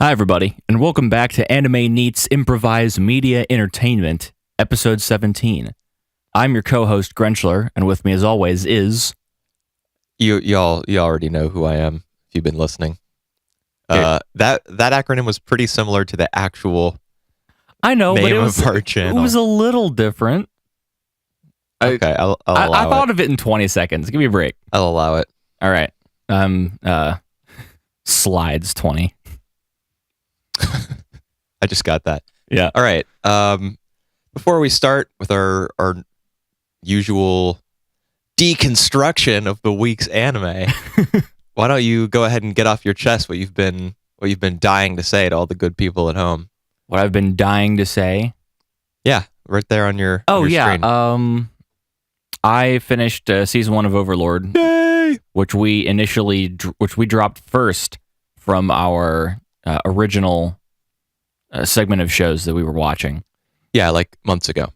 Hi, everybody, and welcome back to Anime Neat's Improvised Media Entertainment, Episode 17. I'm your co-host, Grenchler, and with me, as always, is... You already know who I am, if you've been listening. That acronym was pretty similar to the actual I know, name but of our channel. It was a little different. Okay, I'll allow I thought of it in 20 seconds. Give me a break. I'll allow it. All right. Slides 20. I just got that. Yeah. All right. Before we start with our usual deconstruction of the week's anime, why don't you go ahead and get off your chest what you've been dying to say to all the good people at home? What I've been dying to say? Yeah, right there on your screen. I finished season 1 of Overlord. Yay! which we dropped first from our original segment of shows that we were watching. Yeah, like months ago.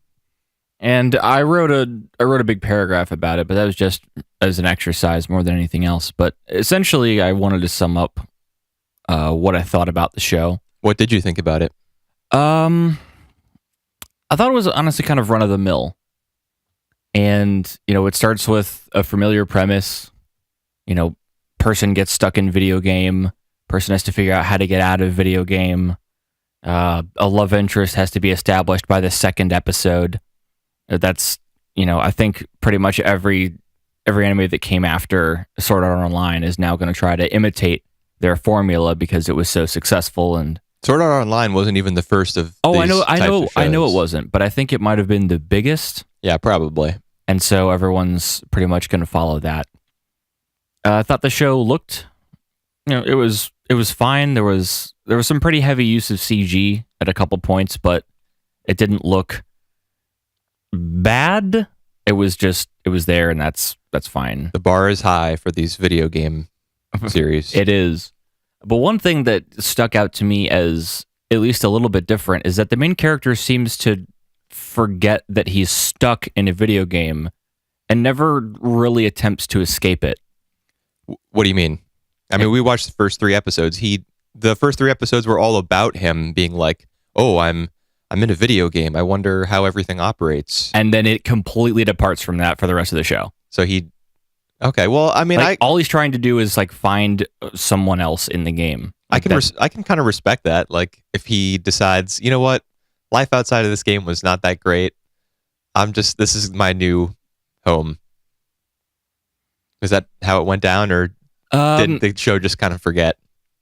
And I wrote a big paragraph about it, but that was just as an exercise more than anything else. But essentially, I wanted to sum up what I thought about the show. What did you think about it? I thought it was honestly kind of run of the mill. And, it starts with a familiar premise. Person gets stuck in video game. Person has to figure out how to get out of video game. A love interest has to be established by the second episode. That's, I think pretty much every anime that came after Sword Art Online is now going to try to imitate their formula because it was so successful. And Sword Art Online wasn't even the first of. I know it wasn't, but I think it might have been the biggest. Yeah, probably. And so everyone's pretty much going to follow that. I thought the show looked, it was fine. There was some pretty heavy use of CG at a couple points, but it didn't look bad. It was there, and that's fine. The bar is high for these video game series. It is. But one thing that stuck out to me as at least a little bit different is that the main character seems to forget that he's stuck in a video game and never really attempts to escape it. What do you mean? I mean, we watched the first 3 episodes. The first 3 episodes were all about him being like, "Oh, I'm in a video game. I wonder how everything operates." And then it completely departs from that for the rest of the show. So okay. Well, I mean, all he's trying to do is like find someone else in the game. I can kind of respect that. Like, if he decides, you know what, life outside of this game was not that great. This is my new home. Is that how it went down, or did the show just kind of forget?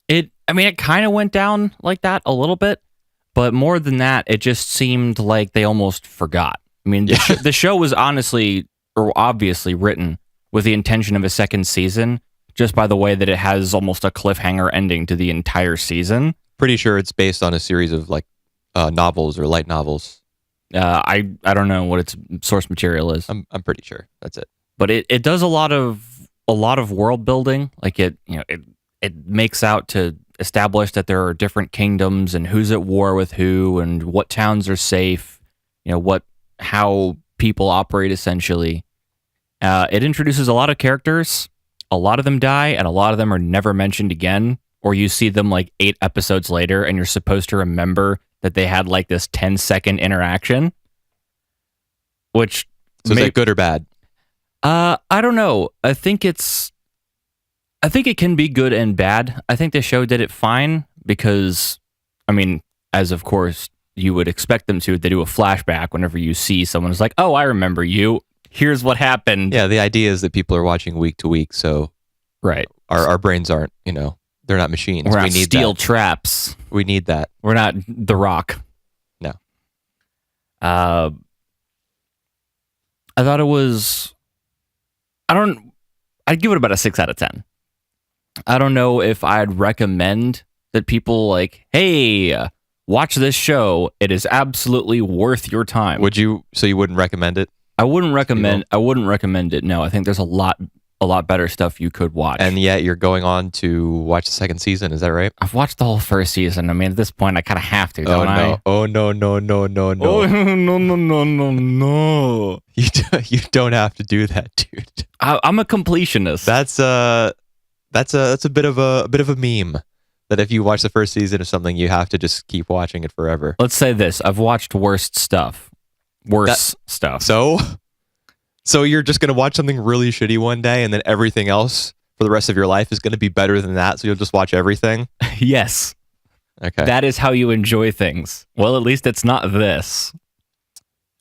It kind of went down like that a little bit, but more than that, it just seemed like they almost forgot. I mean, the show was obviously written with the intention of a second season, just by the way that it has almost a cliffhanger ending to the entire season. Pretty sure it's based on a series of like novels or light novels. I don't know what its source material is. I'm pretty sure that's it. But it does a lot of world building. Like it makes out to establish that there are different kingdoms and who's at war with who and what towns are safe. How people operate essentially. It introduces a lot of characters. A lot of them die, and a lot of them are never mentioned again. Or you see them like 8 episodes later, and you're supposed to remember that they had like this 10-second interaction. Which is that good or bad? I don't know. I think it can be good and bad. I think the show did it fine because, as of course you would expect them to, they do a flashback whenever you see someone who's like, "Oh, I remember you. Here's what happened." Yeah, the idea is that people are watching week to week, so right. Our brains aren't, they're not machines. We're not steel traps. We need that. We're not The Rock. No. I thought it was... I'd give it about a 6 out of 10. I don't know if I'd recommend that people like, "Hey, watch this show. It is absolutely worth your time." Would you? So you wouldn't recommend it? I wouldn't recommend it. No, I think there's a lot better stuff you could watch. And yet you're going on to watch the second season. Is that right? I've watched the whole first season. At this point, I kind of have to, don't I? Oh, no. Oh, no. You don't have to do that, dude. I'm a completionist. That's a bit of a meme. that if you watch the first season of something, you have to just keep watching it forever. Let's say this: I've watched worse stuff. Stuff. So you're just gonna watch something really shitty one day, and then everything else for the rest of your life is gonna be better than that. So you'll just watch everything. Yes. Okay. That is how you enjoy things. Well, at least it's not this.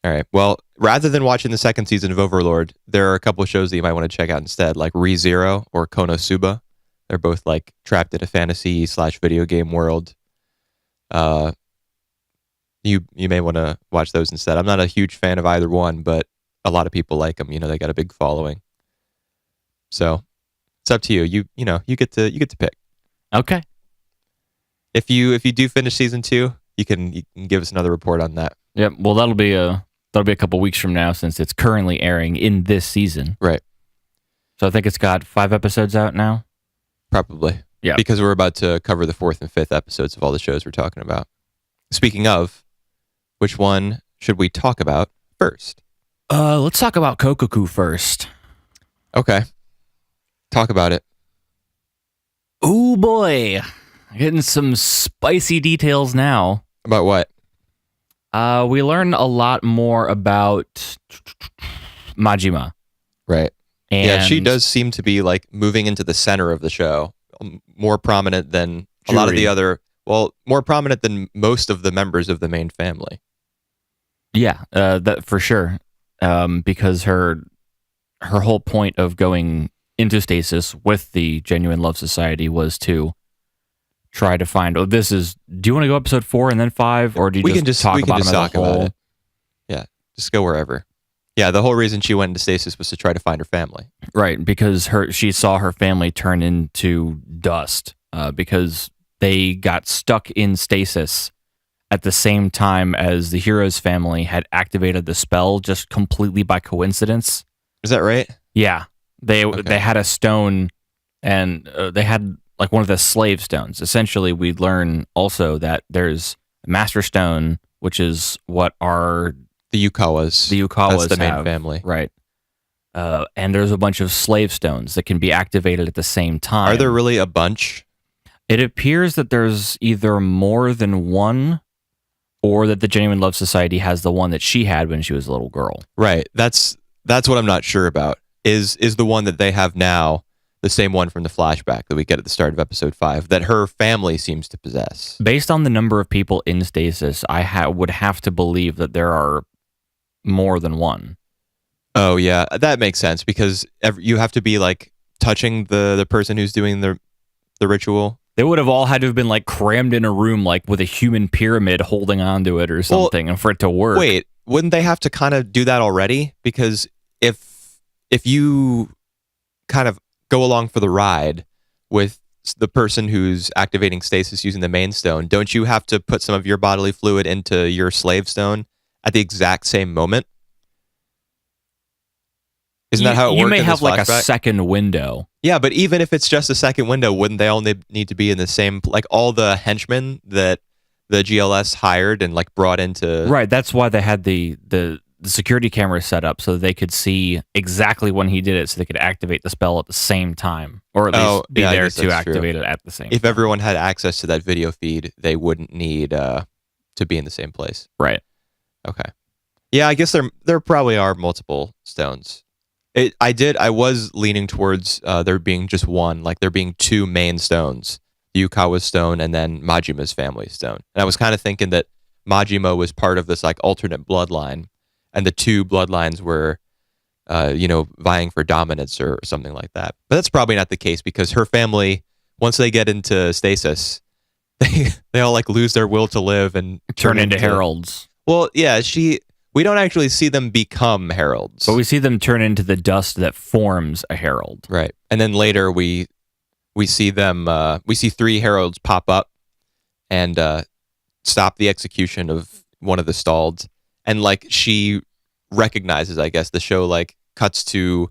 All right. Well, rather than watching the second season of Overlord, there are a couple of shows that you might want to check out instead, like ReZero or Konosuba. They're both like trapped in a fantasy/video game world. You may want to watch those instead. I'm not a huge fan of either one, but a lot of people like them. You know, they got a big following. So it's up to you. You get to pick. Okay. If you do finish season 2, you can give us another report on that. Yep. Well, that'll be a couple weeks from now since it's currently airing in this season. Right. So I think it's got 5 episodes out now. Probably. Yeah. Because we're about to cover the 4th and 5th episodes of all the shows we're talking about. Speaking of, which one should we talk about first? Let's talk about Kokkoku first. Okay. Talk about it. Oh boy. Getting some spicy details now. About what? We learn a lot more about Majima. Right. And yeah, she does seem to be like moving into the center of the show, more prominent than a lot of the other, more prominent than most of the members of the main family. Yeah, that for sure. Because her whole point of going into stasis with the Genuine Love Society was to try to find. Do you want to go episode 4 and then 5, or do you talk about them as a whole? Yeah, just go wherever. Yeah, the whole reason she went into stasis was to try to find her family. Right, because she saw her family turn into dust because they got stuck in stasis at the same time as the hero's family had activated the spell just completely by coincidence. Is that right? Yeah, they had a stone, and they had like one of the slave stones. Essentially, we learn also that there's a master stone, which is what are the Yukawas. That's the main family. Right. And there's a bunch of slave stones that can be activated at the same time. Are there really a bunch? It appears that there's either more than one, or that the Genuine Love Society has the one that she had when she was a little girl. Right. That's what I'm not sure about. Is the one that they have now the same one from the flashback that we get at the start of episode 5 that her family seems to possess? Based on the number of people in stasis, I would have to believe that there are more than one. Oh yeah, that makes sense because you have to be like touching the person who's doing the ritual. They would have all had to have been like crammed in a room like with a human pyramid holding onto it or something, and for it to work. Wait, wouldn't they have to kind of do that already? Because if you kind of go along for the ride with the person who's activating stasis using the main stone, don't you have to put some of your bodily fluid into your slave stone at the exact same moment? Isn't that how it works? You may have like a second window. Yeah, but even if it's just a second window, wouldn't they all need to be in the same, like all the henchmen that the GLS hired and like brought into? Right, that's why they had the security camera set up so that they could see exactly when he did it, so they could activate the spell at the same time, or at least be there to activate it at the same time. If everyone had access to that video feed, they wouldn't need to be in the same place. Right. Okay. Yeah, I guess there probably are multiple stones. I was leaning towards there being just one, like there being 2 main stones, the Yukawa's stone and then Majima's family stone. And I was kind of thinking that Majima was part of this like alternate bloodline, and the 2 bloodlines were, vying for dominance or something like that. But that's probably not the case because her family, once they get into stasis, they all like lose their will to live and turn into heralds. Well, yeah, we don't actually see them become heralds. But we see them turn into the dust that forms a herald. Right. And then later we see them, we see 3 heralds pop up and stop the execution of one of the stalled. And like she recognizes, I guess, the show like cuts to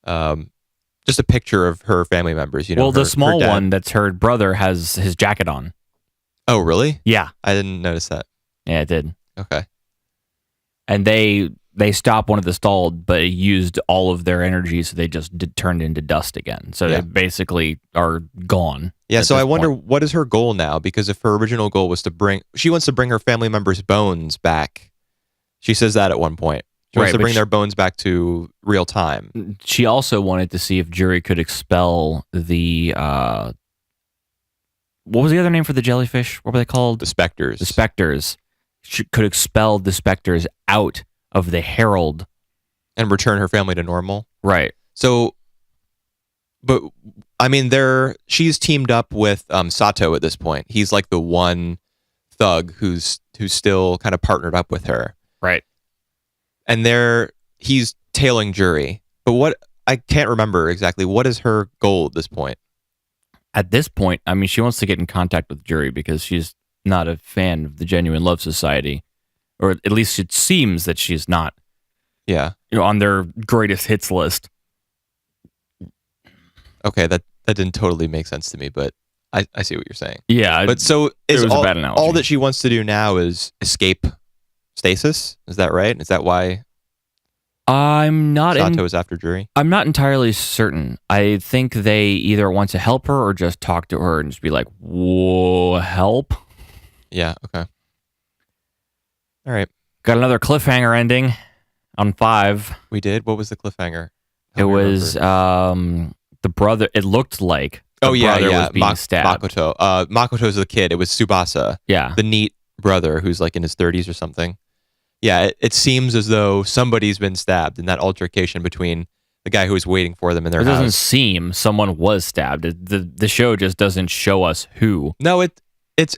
just a picture of her family members. Well, the small one that's her brother has his jacket on. Oh, really? Yeah. I didn't notice that. Yeah, it did. Okay. And they they stop one of the stalled, but it used all of their energy, so they just turned into dust again. So they basically are gone. Yeah, so I wonder what is her goal now? Because if her original goal was she wants to bring her family members' bones back. She says that at one point. She wants to bring their bones back to real time. She also wanted to see if Juri could expel the what was the other name for the jellyfish? What were they called? The specters. The specters. She could expel the specters out of the Herald and return her family to normal. Right. So, but I mean, she's teamed up with Sato at this point. He's like the one thug who's still kind of partnered up with her. Right. And he's tailing Juri. But I can't remember exactly. What is her goal at this point? At this point, I mean, she wants to get in contact with Juri because she's not a fan of the Genuine Love Society, or at least it seems that she's not. Yeah, on their greatest hits list. Okay, that didn't totally make sense to me, but I see what you're saying. Yeah, but so is a bad analogy. All that she wants to do now is escape stasis. Is that right? Is that why? I'm not. Sato is after Juri. I'm not entirely certain. I think they either want to help her or just talk to her and just be like, "Whoa, help." Yeah. Okay. All right. Got another cliffhanger ending on 5. We did. What was the cliffhanger? It was the brother. It looked like the brother was being stabbed. Makoto. Makoto's the kid. It was Tsubasa. Yeah. The neat brother who's like in his 30s or something. Yeah, it seems as though somebody's been stabbed in that altercation between the guy who was waiting for them in their house. It doesn't seem someone was stabbed. The show just doesn't show us who. No,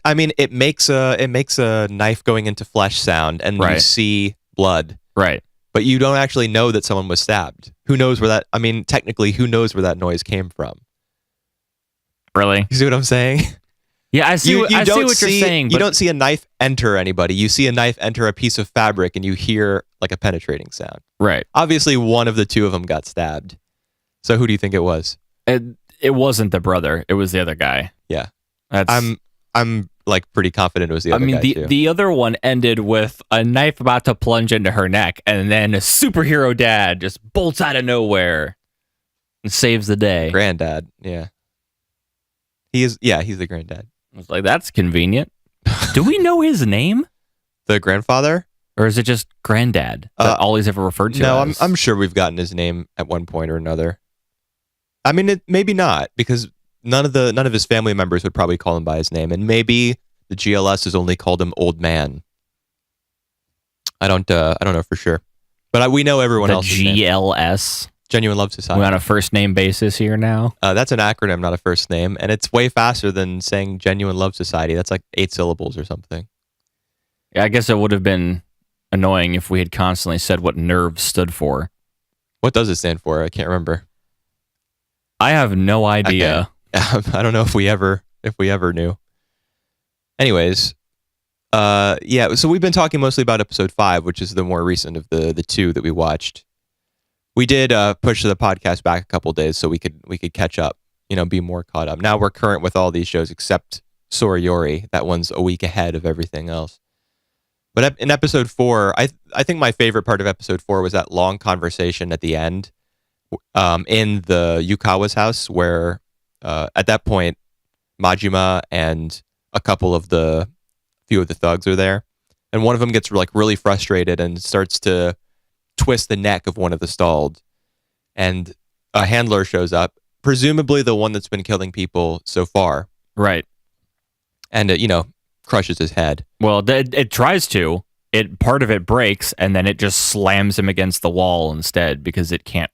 I mean, it makes a knife going into flesh sound, and you see blood. Right. But you don't actually know that someone was stabbed. Who knows where that? I mean, technically, who knows where that noise came from? Really? You see what I'm saying? Yeah, I see. I see what you're saying. You don't see a knife enter anybody. You see a knife enter a piece of fabric, and you hear like a penetrating sound. Right. Obviously, one of the two of them got stabbed. So who do you think it was? It wasn't the brother. It was the other guy. Yeah. I'm like pretty confident it was the other guy too. The other one ended with a knife about to plunge into her neck, and then a superhero dad just bolts out of nowhere and saves the day. Granddad, yeah. He's the granddad. I was like, that's convenient. Do we know his name? The grandfather? Or is it just granddad? That all he's ever referred to? No, as? I'm sure we've gotten his name at one point or another. I mean, maybe not, because none of his family members would probably call him by his name, and maybe the GLS has only called him Old Man. I don't know for sure, but we know everyone else. The GLS, Genuine Love Society. We're on a first name basis here now. That's an acronym, not a first name, and it's way faster than saying Genuine Love Society. That's like 8 syllables or something. Yeah, I guess it would have been annoying if we had constantly said what NERV stood for. What does it stand for? I can't remember. I have no idea. Okay. I don't know if we ever knew. Anyways, yeah. So we've been talking mostly about episode 5, which is the more recent of the 2 that we watched. We did push the podcast back a couple days so we could catch up, be more caught up. Now we're current with all these shows except Sora Yori. That one's a week ahead of everything else. But in episode 4, I think my favorite part of episode 4 was that long conversation at the end, in the Yukawa's house, where at that point Majima and a couple of few of the thugs are there, and one of them gets like really frustrated and starts to twist the neck of one of the stalled, and a handler shows up, presumably the one that's been killing people so far, right? And crushes his head. Well, it tries to. Part of it breaks, and then it just slams him against the wall instead because it can't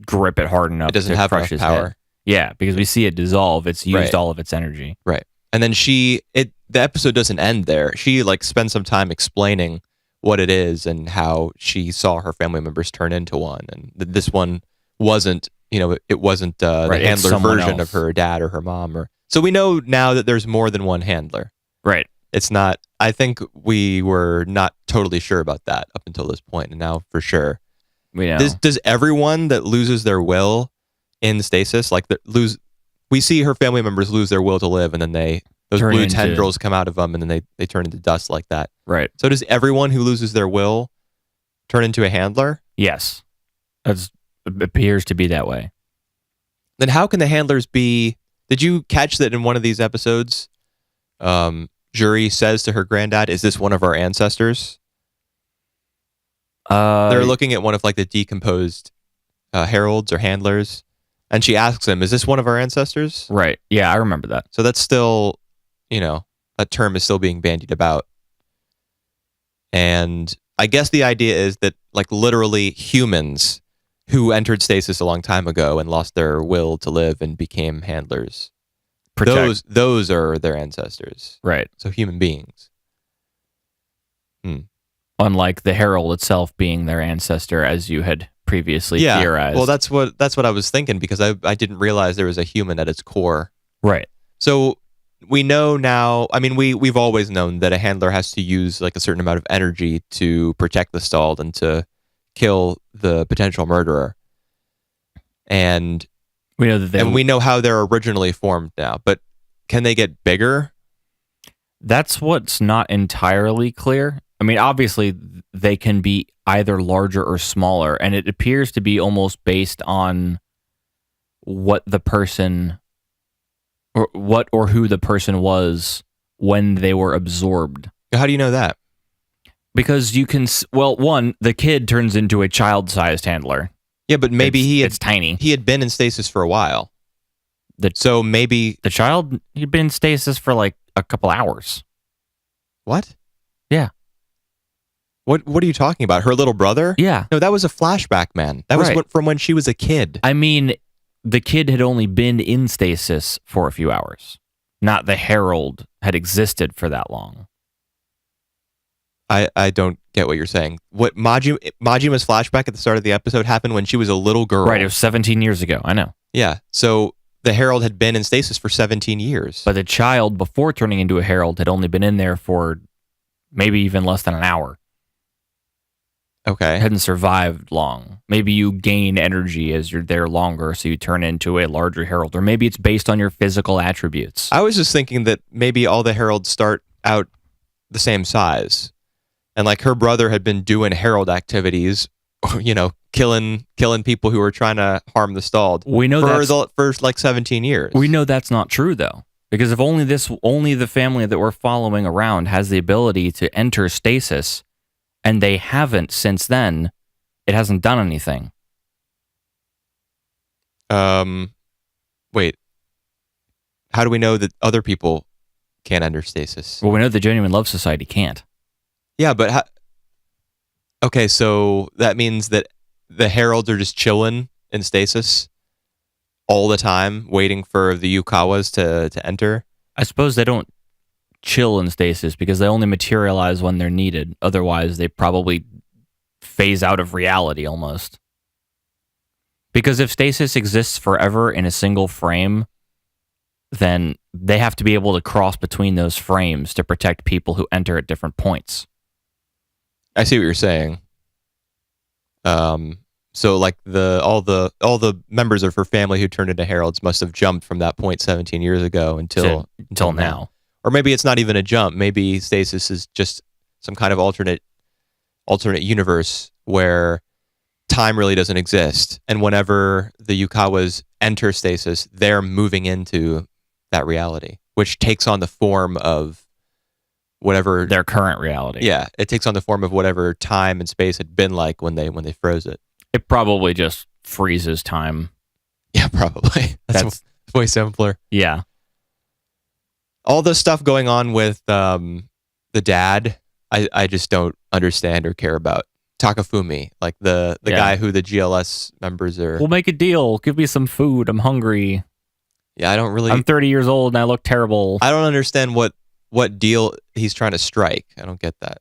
grip it hard enough. It doesn't have enough power. Head. Yeah, because we see it dissolve. It's used all of its energy. Right. And then the episode doesn't end there. She like spends some time explaining what it is and how she saw her family members turn into one, and this one wasn't, it wasn't the handler version of her dad or her mom. So we know now that there's more than one handler. Right. It's not. I think we were not totally sure about that up until this point, and now for sure. We know. Does everyone that loses their will in stasis, we see her family members lose their will to live, and then those blue tendrils come out of them, and then they turn into dust like that. Right. So does everyone who loses their will turn into a handler? Yes. It appears to be that way. Then how can the handlers be... Did you catch that in one of these episodes? Juri says to her granddad, "Is this one of our ancestors?" They're looking at one of like the decomposed heralds or handlers, and she asks him, "Is this one of our ancestors?" Right. Yeah, I remember that. So that's still, that term is still being bandied about. And I guess the idea is that like literally humans who entered stasis a long time ago and lost their will to live and became handlers. Those are their ancestors. Right. So human beings. Unlike the herald itself being their ancestor, as you had previously theorized. Well, that's what I was thinking, because I didn't realize there was a human at its core. Right. So we know now, I mean, we've always known that a handler has to use like a certain amount of energy to protect the stalled and to kill the potential murderer. And we know that we know how they're originally formed now, but can they get bigger? That's what's not entirely clear. I mean, obviously they can be either larger or smaller, and it appears to be almost based on what the person or who the person was when they were absorbed. How do you know that? Because you can, one, the kid turns into a child-sized handler. Yeah, but maybe it's tiny. He had been in stasis for a while. So maybe the child, he'd been in stasis for like a couple hours. What? Yeah. What are you talking about? Her little brother? Yeah. No, that was a flashback, man. That was from when she was a kid. I mean, the kid had only been in stasis for a few hours. Not the herald had existed for that long. I don't get what you're saying. What Majima's flashback at the start of the episode happened when she was a little girl. Right, it was 17 years ago. I know. Yeah. So the herald had been in stasis for 17 years. But the child, before turning into a herald, had only been in there for maybe even less than an hour. Okay. Hadn't survived long. Maybe you gain energy as you're there longer, so you turn into a larger herald. Or maybe it's based on your physical attributes. I was just thinking that maybe all the heralds start out the same size. And like her brother had been doing herald activities, killing people who were trying to harm the stalled. We know for like 17 years. We know that's not true though, because if only the family that we're following around has the ability to enter stasis, and they haven't since then, it hasn't done anything. Wait. How do we know that other people can't enter stasis? Well, we know the Genuine Love Society can't. Yeah, but okay, so that means that the heralds are just chilling in stasis all the time, waiting for the Yukawas to enter. I suppose they don't chill in stasis because they only materialize when they're needed. Otherwise, they probably phase out of reality almost. Because if stasis exists forever in a single frame, then they have to be able to cross between those frames to protect people who enter at different points. I see what you're saying. So like all the members of her family who turned into heralds must have jumped from that point 17 years ago until now. Or maybe it's not even a jump. Maybe stasis is just some kind of alternate universe where time really doesn't exist. And whenever the Yukawas enter stasis, they're moving into that reality, which takes on the form of whatever their current reality. Yeah, it takes on the form of whatever time and space had been like when they froze it. It probably just freezes time. Yeah, probably. That's way simpler. Yeah. All the stuff going on with the dad, I just don't understand or care about. Takafumi, like the guy who the GLS members are. We'll make a deal. Give me some food. I'm hungry. Yeah, I'm 30 years old and I look terrible. I don't understand what deal he's trying to strike. I don't get that.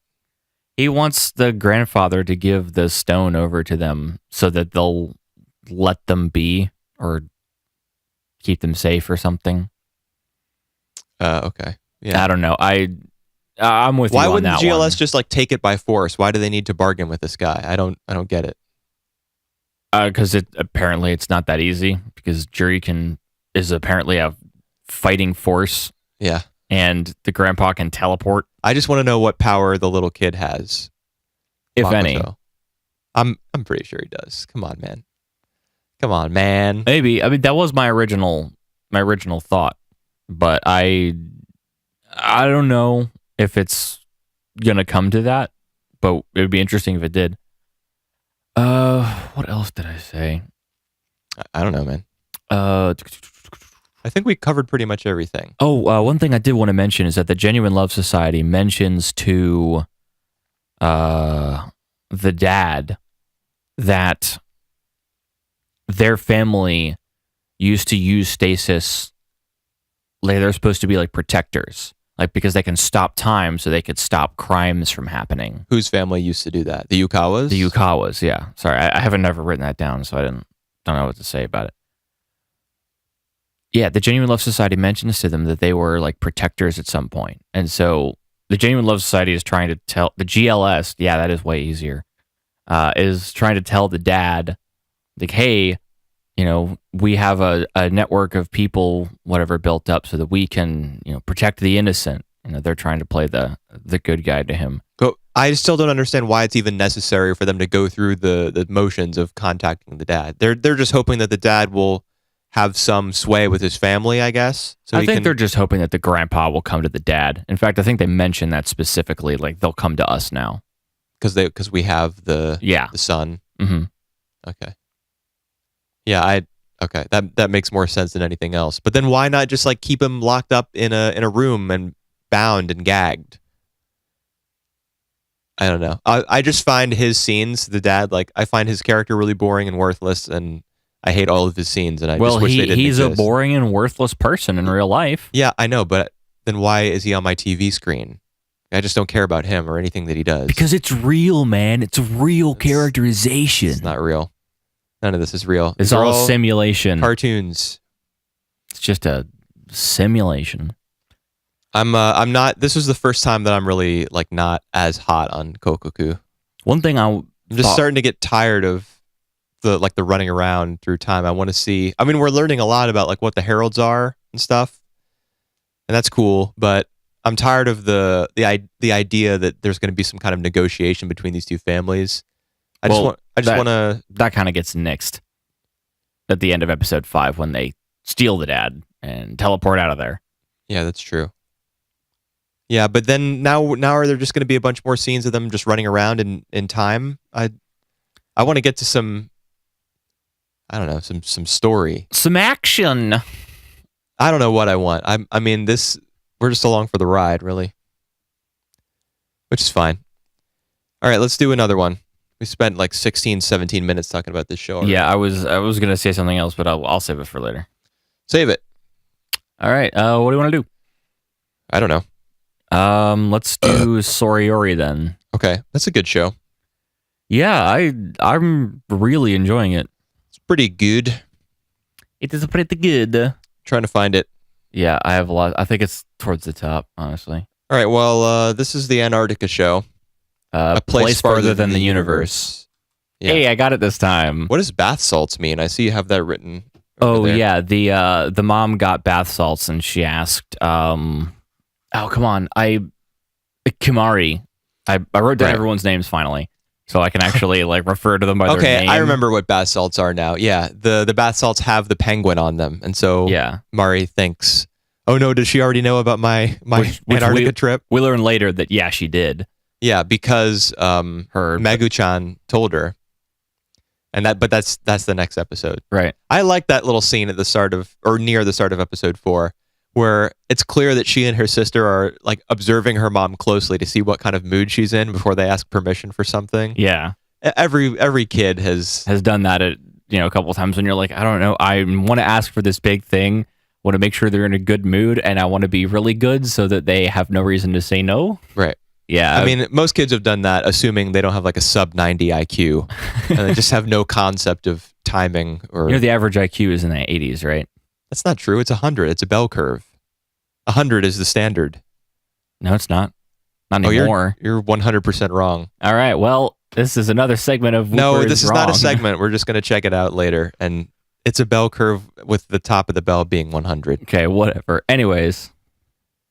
He wants the grandfather to give the stone over to them so that they'll let them be or keep them safe or something. Okay. Yeah. I don't know. I'm with you on that one. Why wouldn't GLS just like take it by force? Why do they need to bargain with this guy? I don't get it. Because apparently it's not that easy. Because Juri is apparently a fighting force. Yeah. And the grandpa can teleport. I just want to know what power the little kid has. If any. I'm pretty sure he does. Come on, man. Come on, man. Maybe. I mean, that was my original thought, but I don't know if it's gonna come to that, but it would be interesting if it did. What else did I say? I don't know, man. Uh, I think we covered pretty much everything. one thing I did want to mention is that the Genuine Love Society mentions to the dad that their family used to use stasis. Like they're supposed to be like protectors, like because they can stop time, so they could stop crimes from happening. Whose family used to do that? The Yukawas? The Yukawas, yeah. Sorry, I haven't never written that down, so I don't know what to say about it. Yeah, the Genuine Love Society mentions to them that they were like protectors at some point, and so the Genuine Love Society is trying to tell the GLS. Yeah, that is way easier. Is trying to tell the dad, like, hey, we have a network of people, whatever, built up so that we can, protect the innocent. They're trying to play the good guy to him. But I still don't understand why it's even necessary for them to go through the motions of contacting the dad. They're just hoping that the dad will have some sway with his family, I guess. So I think they're just hoping that the grandpa will come to the dad. In fact, I think they mentioned that specifically, like they'll come to us now. Because we have the son. Mm-hmm. Okay. Yeah, okay. That makes more sense than anything else. But then why not just like keep him locked up in a room and bound and gagged? I don't know. I just find his scenes, the dad, like I find his character really boring and worthless, and I hate all of his scenes. And I just wish they didn't he's exist. A boring and worthless person in real life. Yeah, I know, but then why is he on my TV screen? I just don't care about him or anything that he does. Because it's real, man. It's a real characterization. It's not real. None of this is real. It's all a simulation. Cartoons. It's just a simulation. I'm not. This was the first time that I'm really like not as hot on Kokkoku. One thing I'm just starting to get tired of the running around through time. I want to see. I mean, we're learning a lot about like what the heralds are and stuff, and that's cool. But I'm tired of the idea that there's going to be some kind of negotiation between these two families. I just want to. That kind of gets nixed at the end of episode 5 when they steal the dad and teleport out of there. Yeah, that's true. Yeah, but then now are there just going to be a bunch more scenes of them just running around in time? I want to get to some. I don't know, some story, some action. I don't know what I want. I mean this. We're just along for the ride, really, which is fine. All right, let's do another one. We spent like 16, 17 minutes talking about this show already. Yeah, I was going to say something else, but I'll save it for later. Save it. All right. What do you want to do? I don't know. Let's do Yori then. Okay, that's a good show. Yeah, I'm really enjoying it. It's pretty good. It is pretty good. Trying to find it. Yeah, I have a lot. I think it's towards the top, honestly. All right, well, this is the Antarctica show. A place farther than the universe. Yeah. Hey, I got it this time. What does bath salts mean? I see you have that written. Oh, there. Yeah, the mom got bath salts and she asked, oh, come on, Kimari. I wrote down everyone's names finally, so I can actually like refer to them by their name. Okay, I remember what bath salts are now. Yeah, the bath salts have the penguin on them, and so Mari thinks, oh no, does she already know about my Antarctica trip? We learn later that she did. Yeah, because her Magu-chan told her, and that's the next episode. Right. I like that little scene at the start of or near the start of episode 4. Where it's clear that she and her sister are like observing her mom closely to see what kind of mood she's in before they ask permission for something. Yeah, every kid has done that a couple of times when you're like, I don't know, I want to ask for this big thing, want to make sure they're in a good mood, and I want to be really good so that they have no reason to say no. Right. Yeah. I mean, most kids have done that, assuming they don't have like a sub 90 IQ, and they just have no concept of timing or. The average IQ is in the 80s, right? That's not true. It's 100. It's a bell curve. 100 is the standard. No, it's not. Not anymore. You're 100% wrong. All right. Well, this is another segment of No, this is not a segment. We're just going to check it out later. And it's a bell curve with the top of the bell being 100. Okay, whatever. Anyways.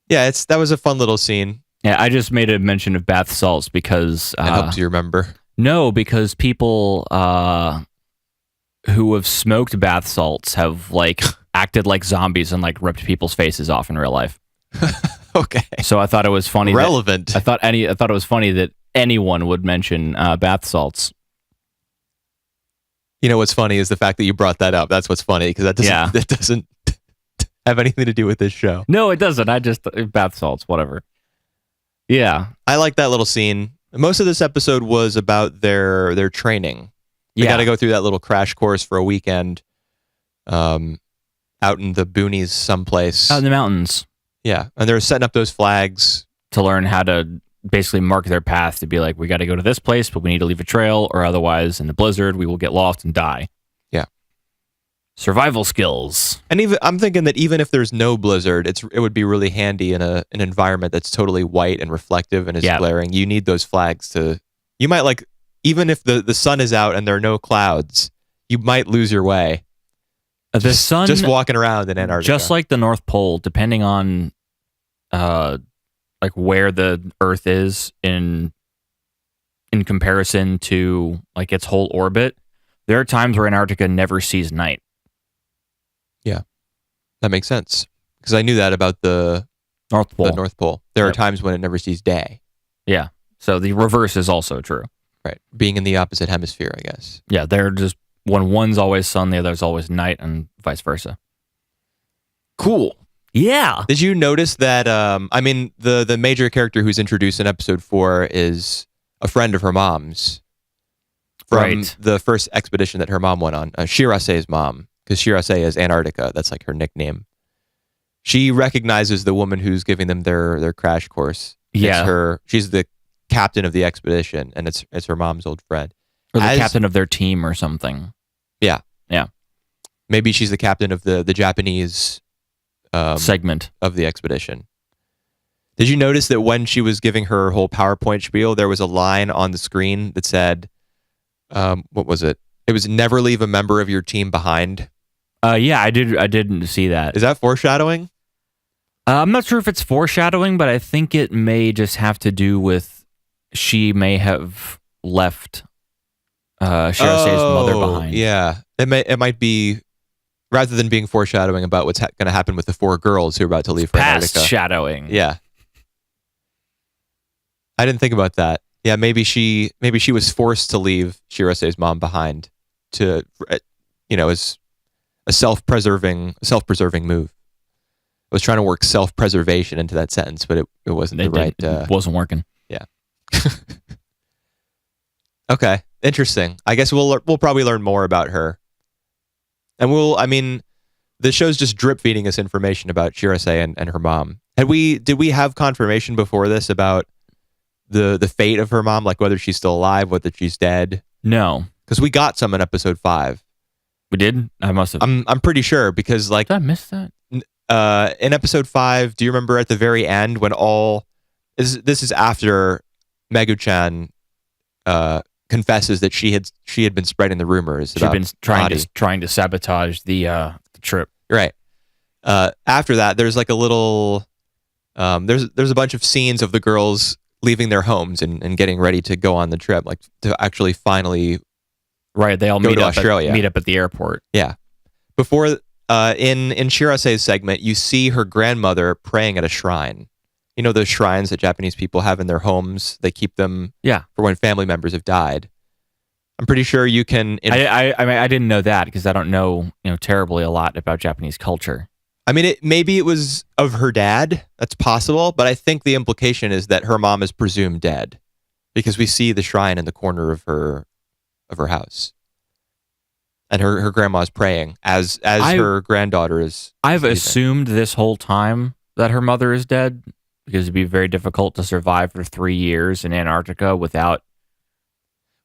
Yeah, that was a fun little scene. Yeah, I just made a mention of bath salts because... it helps you remember. No, because people who have smoked bath salts have like acted like zombies and like ripped people's faces off in real life. Okay. So I thought it was funny. Relevant. I thought it was funny that anyone would mention bath salts. You know what's funny is the fact that you brought that up. That's what's funny because that doesn't have anything to do with this show. No, it doesn't. I just bath salts, whatever. Yeah, I like that little scene. Most of this episode was about their training. They got to go through that little crash course for a weekend, out in the boonies someplace, out in the mountains. Yeah, and they're setting up those flags to learn how to basically mark their path to be like, we got to go to this place, but we need to leave a trail, or otherwise, in the blizzard, we will get lost and die. Yeah, survival skills. And even I'm thinking that even if there's no blizzard, it would be really handy in an environment that's totally white and reflective and is glaring. You need those flags to. You might like even if the sun is out and there are no clouds, you might lose your way. The sun just walking around in Antarctica, just like the North Pole, depending on like where the Earth is in comparison to like its whole orbit, there are times where Antarctica never sees night. Yeah, that makes sense because I knew that about the North Pole. The North Pole. There are times when it never sees day. Yeah, so the reverse is also true. Right, being in the opposite hemisphere, I guess. Yeah, they're just when one's always sun, the other's always night, and vice versa. Cool. Yeah. Did you notice that? I mean, the major character who's introduced in episode 4 is a friend of her mom's from the first expedition that her mom went on. Shirase's mom, because Shirase is Antarctica. That's like her nickname. She recognizes the woman who's giving them their crash course. Yeah, she's the captain of the expedition, and it's her mom's old friend, or the captain of their team, or something. Yeah, yeah. Maybe she's the captain of the Japanese segment of the expedition. Did you notice that when she was giving her whole PowerPoint spiel, there was a line on the screen that said, what was it? It was never leave a member of your team behind. Yeah, I didn't see that. Is that foreshadowing? I'm not sure if it's foreshadowing, but I think it may just have to do with she may have left Shirase's mother behind. Yeah, it might be, rather than being foreshadowing about what's going to happen with the 4 girls who are about to leave for Antarctica. Past shadowing. Yeah, I didn't think about that. Yeah, maybe she was forced to leave Shirase's mom behind to, as a self-preserving move. I was trying to work self-preservation into that sentence, but it wasn't it wasn't working. Yeah. Okay, interesting. I guess we'll probably learn more about her, and the show's just drip feeding us information about Shirase and her mom. Did we have confirmation before this about the fate of her mom, like whether she's still alive, whether she's dead? No, because we got some in episode 5. We did. I must have. I'm pretty sure because like did I miss that? In episode 5, do you remember at the very end when this is after Megu-chan confesses that she had been spreading the rumors. She'd been trying to sabotage the trip. Right. After that, there's like a little there's a bunch of scenes of the girls leaving their homes and getting ready to go on the trip, like to actually finally they all go meet to up Australia. Meet up at the airport. Yeah. Before in Shirase's segment, you see her grandmother praying at a shrine. You know those shrines that Japanese people have in their homes? They keep them for when family members have died. I'm pretty sure you can... I didn't know that because I don't know terribly a lot about Japanese culture. I mean, maybe it was of her dad. That's possible. But I think the implication is that her mom is presumed dead because we see the shrine in the corner of her house. And her grandma's praying as her granddaughter is... I've assumed this whole time that her mother is dead because it'd be very difficult to survive for 3 years in Antarctica without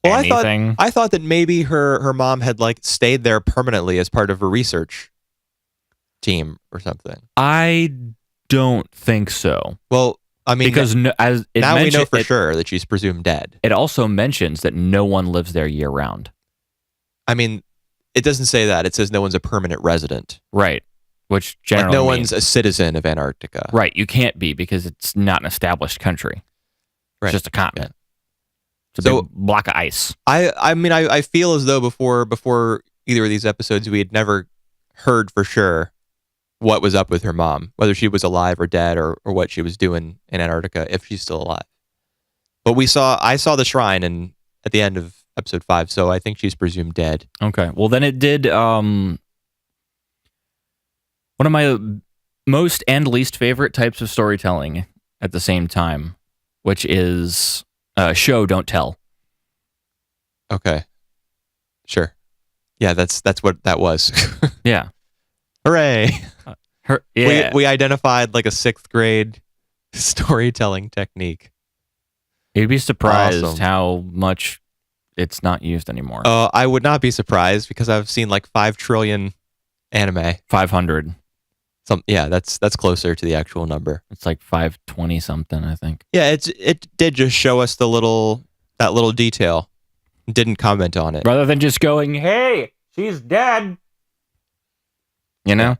anything. I thought that maybe her mom had like stayed there permanently as part of a research team or something. I don't think so. Well, I mean, because now we know for sure that she's presumed dead. It also mentions that no one lives there year round. I mean, it doesn't say that. It says no one's a permanent resident. Right. Which generally no one's a citizen of Antarctica. Right. You can't be because it's not an established country. It's just a continent. It's a big block of ice. I mean, I feel as though before either of these episodes, we had never heard for sure what was up with her mom, whether she was alive or dead, or what she was doing in Antarctica, if she's still alive. But I saw the shrine at the end of episode 5, so I think she's presumed dead. Okay. Well, then it did one of my most and least favorite types of storytelling at the same time, which is show, don't tell. Okay. Sure. Yeah, that's what that was. Yeah. Hooray. Yeah. We identified like a 6th grade storytelling technique. You'd be surprised Awesome. how much it's not used anymore. I would not be surprised because I've seen like 5 trillion anime. 500. Yeah, that's closer to the actual number. It's like 520 something, I think. Yeah, it did just show us that little detail. Didn't comment on it. Rather than just going, "Hey, she's dead." You know?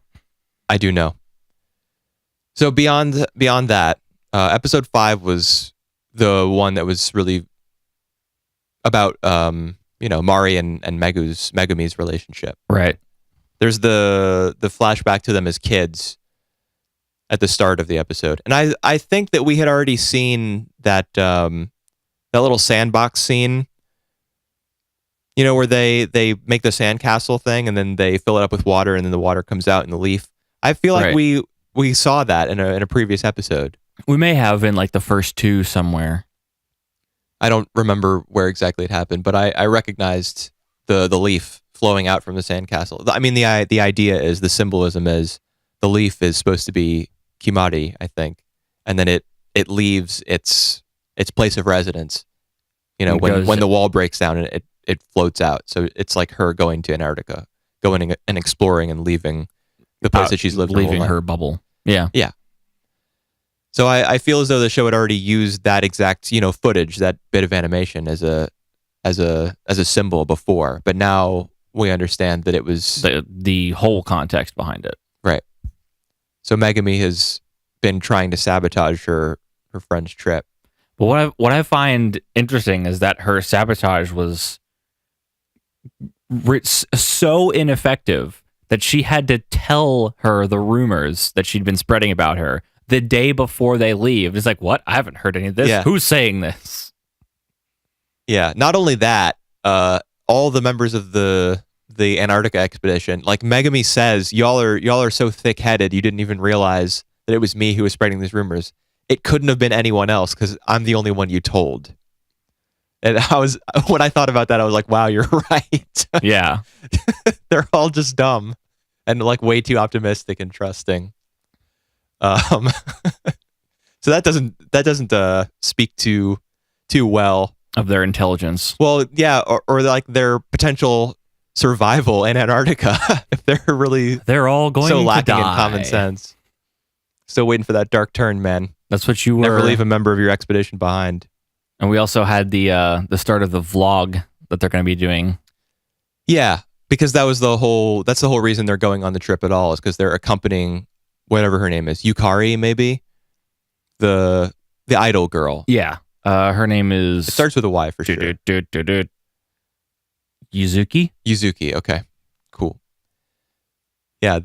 I do know. So beyond that, episode 5 was the one that was really about Mari and Megumi's relationship. Right. There's the flashback to them as kids at the start of the episode. And I think that we had already seen that little sandbox scene, where they make the sandcastle thing and then they fill it up with water and then the water comes out in the leaf. I feel like we saw that in a previous episode. We may have in like the first 2 somewhere. I don't remember where exactly it happened, but I recognized the leaf flowing out from the sandcastle. I mean, the idea is, the symbolism is, the leaf is supposed to be Kimari, I think, and then it leaves its place of residence. When the wall breaks down and it floats out. So it's like her going to Antarctica, going and exploring and leaving the place that she's lived. Leaving her bubble. Yeah. Yeah. So I feel as though the show had already used that exact, footage, that bit of animation as a symbol before, but now we understand that it was the whole context behind it. Right. So Megumi has been trying to sabotage her friend's trip. But what I find interesting is that her sabotage was so ineffective that she had to tell her the rumors that she'd been spreading about her the day before they leave. It's like, what? I haven't heard any of this. Yeah. Who's saying this? Yeah. Not only that, all the members of the Antarctica expedition, like Megumi says, y'all are so thick-headed, you didn't even realize that it was me who was spreading these rumors. It couldn't have been anyone else because I'm the only one you told. And when I thought about that, I was like, wow, you're right. Yeah. They're all just dumb and like way too optimistic and trusting. So that doesn't speak too well of their intelligence. Well, yeah, or like their potential survival in Antarctica if they're all going so to lacking die. in common sense. Still waiting for that dark turn, man. That's what you were. Never leave a member of your expedition behind. And we also had the start of the vlog that they're going to be doing. Yeah, because that's the whole reason they're going on the trip at all, is because they're accompanying whatever her name is, Yukari, maybe the idol girl. Yeah, her name is. It starts with a Y for sure. Yuzuki. Okay, cool. Yeah,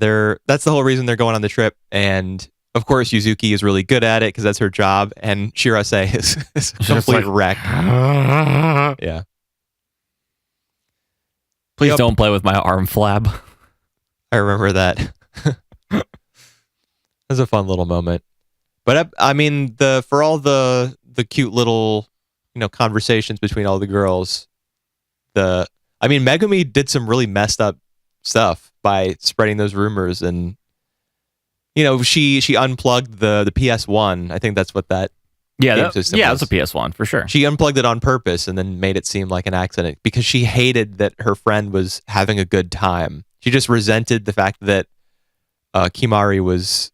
that's the whole reason they're going on the trip, and of course Yuzuki is really good at it because that's her job, and Shirase is a complete wreck. Yeah. Please don't play with my arm flab. I remember that. It was a fun little moment. But I mean, for all the cute little, conversations between all the girls, Megumi did some really messed up stuff by spreading those rumors, and she unplugged the PS1. I think that's what that game system was. It's a PS1 for sure. She unplugged it on purpose and then made it seem like an accident because she hated that her friend was having a good time. She just resented the fact that Kimari was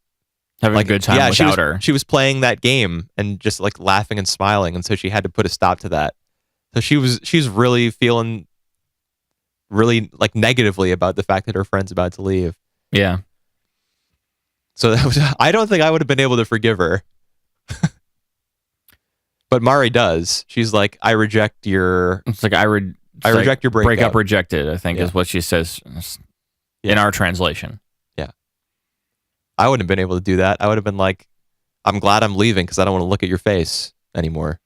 having a good time without her. She was playing that game and just like laughing and smiling, and so she had to put a stop to that. So she's really feeling really like negatively about the fact that her friend's about to leave. Yeah. So I don't think I would have been able to forgive her. But Mari does. She's like, I reject your. It's like I reject your breakup. Breakup rejected, I think, Yeah. is what she says in our translation. Yeah. I wouldn't have been able to do that. I would have been like, I'm glad I'm leaving because I don't want to look at your face anymore.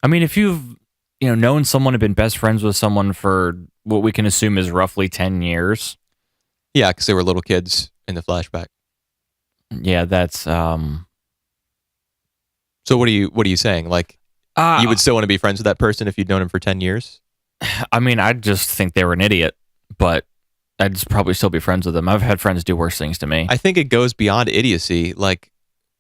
I mean, if you've known someone and been best friends with someone for what we can assume is roughly 10 years. Yeah, because they were little kids in the flashback. Yeah, that's So what are you saying? Like, you would still want to be friends with that person if you'd known him for 10 years? I mean, I just think they were an idiot, but I'd probably still be friends with them. I've had friends do worse things to me. I think it goes beyond idiocy. Like,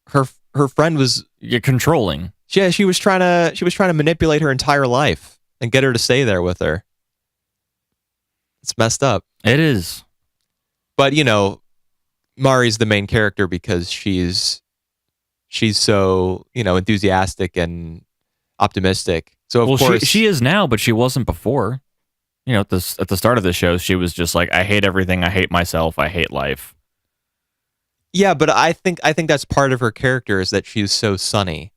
her friend was You're controlling. Yeah, she was trying to manipulate her entire life and get her to stay there with her. It's messed up. It is. But, Mari's the main character because she's so, enthusiastic and optimistic. So of course she is now, but she wasn't before. At the start of the show, she was just like, I hate everything, I hate myself, I hate life. Yeah, but I think that's part of her character is that she's so sunny.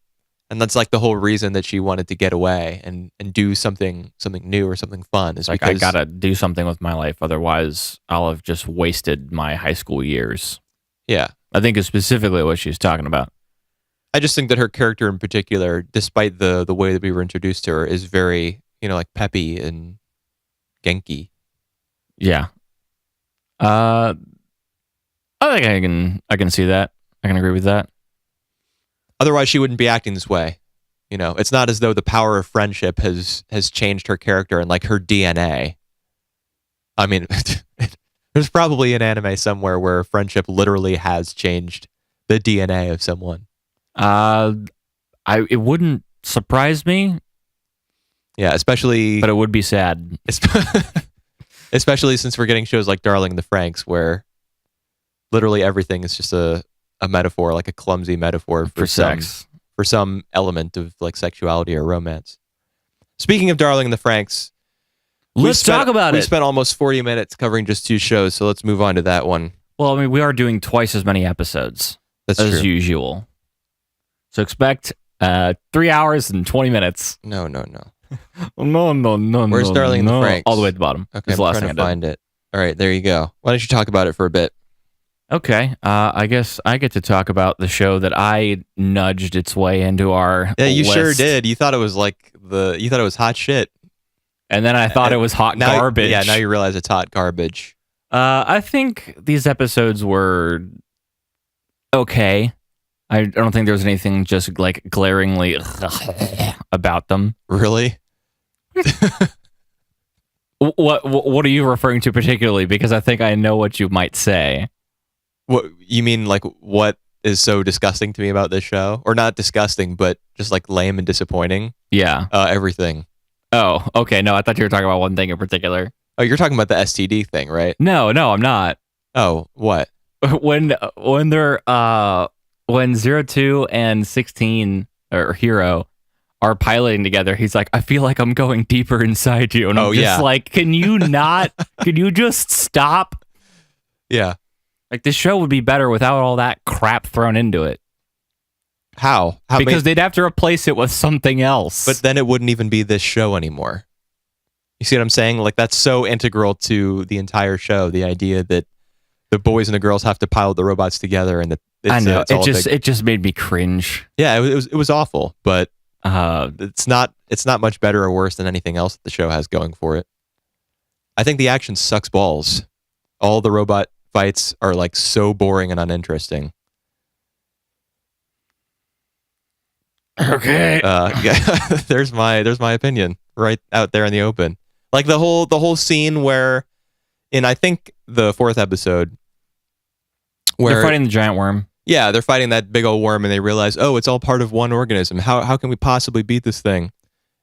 And that's like the whole reason that she wanted to get away and do something new or something fun. Is like, because I gotta do something with my life, otherwise I'll have just wasted my high school years. Yeah. I think is specifically what she's talking about. I just think that her character in particular, despite the way that we were introduced to her, is very, like peppy and Genki. Yeah. I think I can see that. I can agree with that. Otherwise, she wouldn't be acting this way. It's not as though the power of friendship has changed her character and like her DNA. I mean, there's probably an anime somewhere where friendship literally has changed the DNA of someone. It wouldn't surprise me. Yeah, especially, but it would be sad. Especially since we're getting shows like Darling in the Franxx, where literally everything is just a metaphor, like a clumsy metaphor for sex, for some element of like sexuality or romance. Speaking of Darling in the Franxx, let's talk about it. We spent almost 40 minutes covering just 2 shows, so let's move on to that one. Well, I mean, we are doing twice as many episodes as usual. So expect 3 hours and 20 minutes. No. No. Where's Darling in the Franxx? All the way at the bottom. Okay, I'm trying to find it. All right, there you go. Why don't you talk about it for a bit? Okay, I guess I get to talk about the show that I nudged its way into our you list. Sure did. You thought it was you thought it was hot shit. And then I thought it was hot garbage. Yeah, now you realize it's hot garbage. I think these episodes were okay. I don't think there was anything just like glaringly about them. Really? What are you referring to particularly? Because I think I know what you might say. What you mean? Like, what is so disgusting to me about this show? Or not disgusting, but just like lame and disappointing? Yeah. Everything. Oh, okay. No, I thought you were talking about one thing in particular. Oh, you're talking about the STD thing, right? No, I'm not. Oh, what? When 02 and 16 or Hero are piloting together, he's like, I feel like I'm going deeper inside you. And I'm just like, can you just stop? Yeah. Like, this show would be better without all that crap thrown into it. How? Because they'd have to replace it with something else. But then it wouldn't even be this show anymore. You see what I'm saying? Like, that's so integral to the entire show. The idea that the boys and the girls have to pilot the robots together, and that I know it just made me cringe. Yeah, it was awful, but it's not much better or worse than anything else that the show has going for it. I think the action sucks balls. All the robot fights are like so boring and uninteresting. Okay. Yeah, there's my opinion right out there in the open. Like the whole scene where in I think the 4th episode where they're fighting the giant worm. Yeah, they're fighting that big old worm and they realize, oh, it's all part of one organism. How can we possibly beat this thing?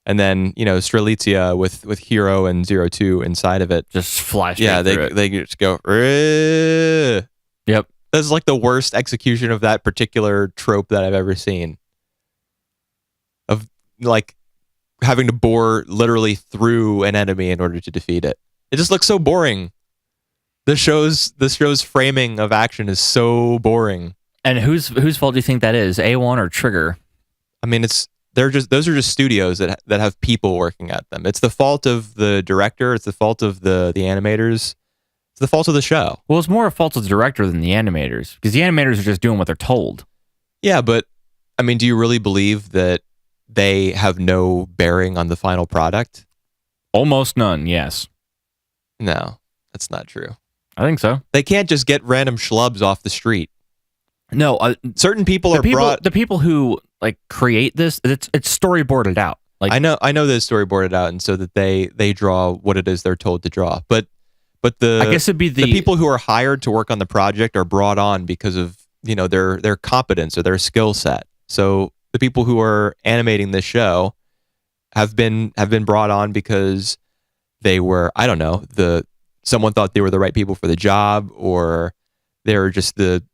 And then, Strelitzia with Hero and 02 inside of it. Just flash. Yeah, they just go, "Rrrr." Yep. That's like the worst execution of that particular trope that I've ever seen. Of like having to bore literally through an enemy in order to defeat it. It just looks so boring. The show's framing of action is so boring. And whose fault do you think that is? A1 or Trigger? I mean, it's those are just studios that have people working at them. It's the fault of the director. It's the fault of the animators. It's the fault of the show. Well, it's more a fault of the director than the animators, because the animators are just doing what they're told. Yeah, but I mean, do you really believe that they have no bearing on the final product? Almost none, yes. No, that's not true. I think so. They can't just get random schlubs off the street. No, certain people are brought. The people who like create this, it's storyboarded out. Like I know this storyboarded out, and so that they draw what it is they're told to draw. But the I guess it'd be the people who are hired to work on the project are brought on because of their competence or their skill set. So the people who are animating this show have been brought on because they were, I don't know, someone thought they were the right people for the job, or they're just the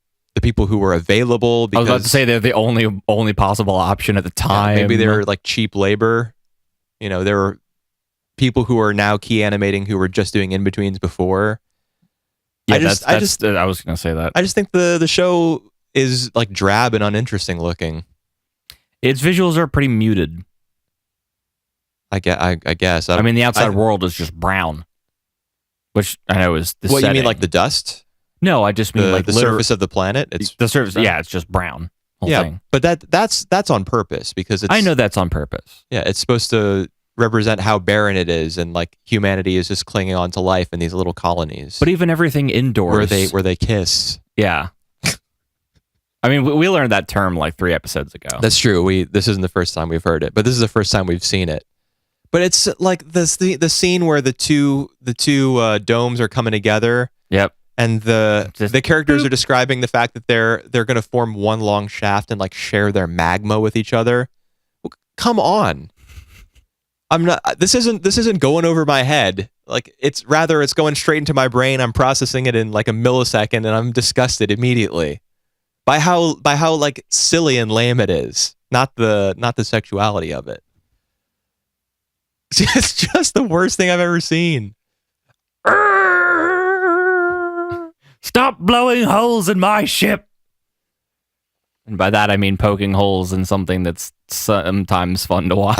people who were available. Because, I was about to say they're the only possible option at the time. Yeah, maybe they're like cheap labor. There were people who are now key animating who were just doing in-betweens before. Yeah, I was going to say that. I just think the show is like drab and uninteresting looking. Its visuals are pretty muted. I guess. I mean, the outside world is just brown, which I know is the What, setting. You mean like the dust? No, I just mean like the surface of the planet. It's the surface. Yeah, it's just brown. Whole thing. But that's on purpose because it's. I know that's on purpose. Yeah, it's supposed to represent how barren it is, and like humanity is just clinging on to life in these little colonies. But even everything indoors, where they kiss. Yeah. I mean, we learned that term like 3 episodes ago. That's true. This isn't the first time we've heard it, but this is the first time we've seen it. But it's like the scene where the two domes are coming together. Yep. And the characters are describing the fact that they're going to form one long shaft and like share their magma with each other. Well, come on. I'm not. This isn't going over my head. Like it's going straight into my brain. I'm processing it in like a millisecond, and I'm disgusted immediately by how like silly and lame it is. Not the sexuality of it. It's just the worst thing I've ever seen. Stop blowing holes in my ship. And by that I mean poking holes in something that's sometimes fun to watch.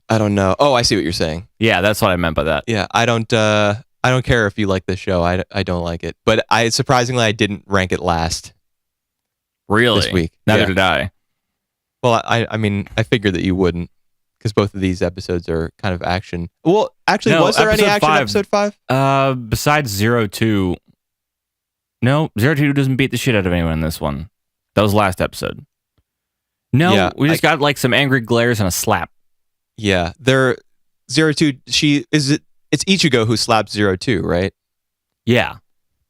I don't know. Oh, I see what you're saying. Yeah, that's what I meant by that. Yeah, I don't care if you like this show. I don't like it. But surprisingly I didn't rank it last. Really? This week. Neither did I. Well, I mean, I figured that you wouldn't, because both of these episodes are kind of action. Well, actually, was there any action in episode 5? Besides 02. No, 02 doesn't beat the shit out of anyone in this one. That was last episode. No, yeah, we just got like some angry glares and a slap. Yeah, 02. It's Ichigo who slaps 02, right? Yeah,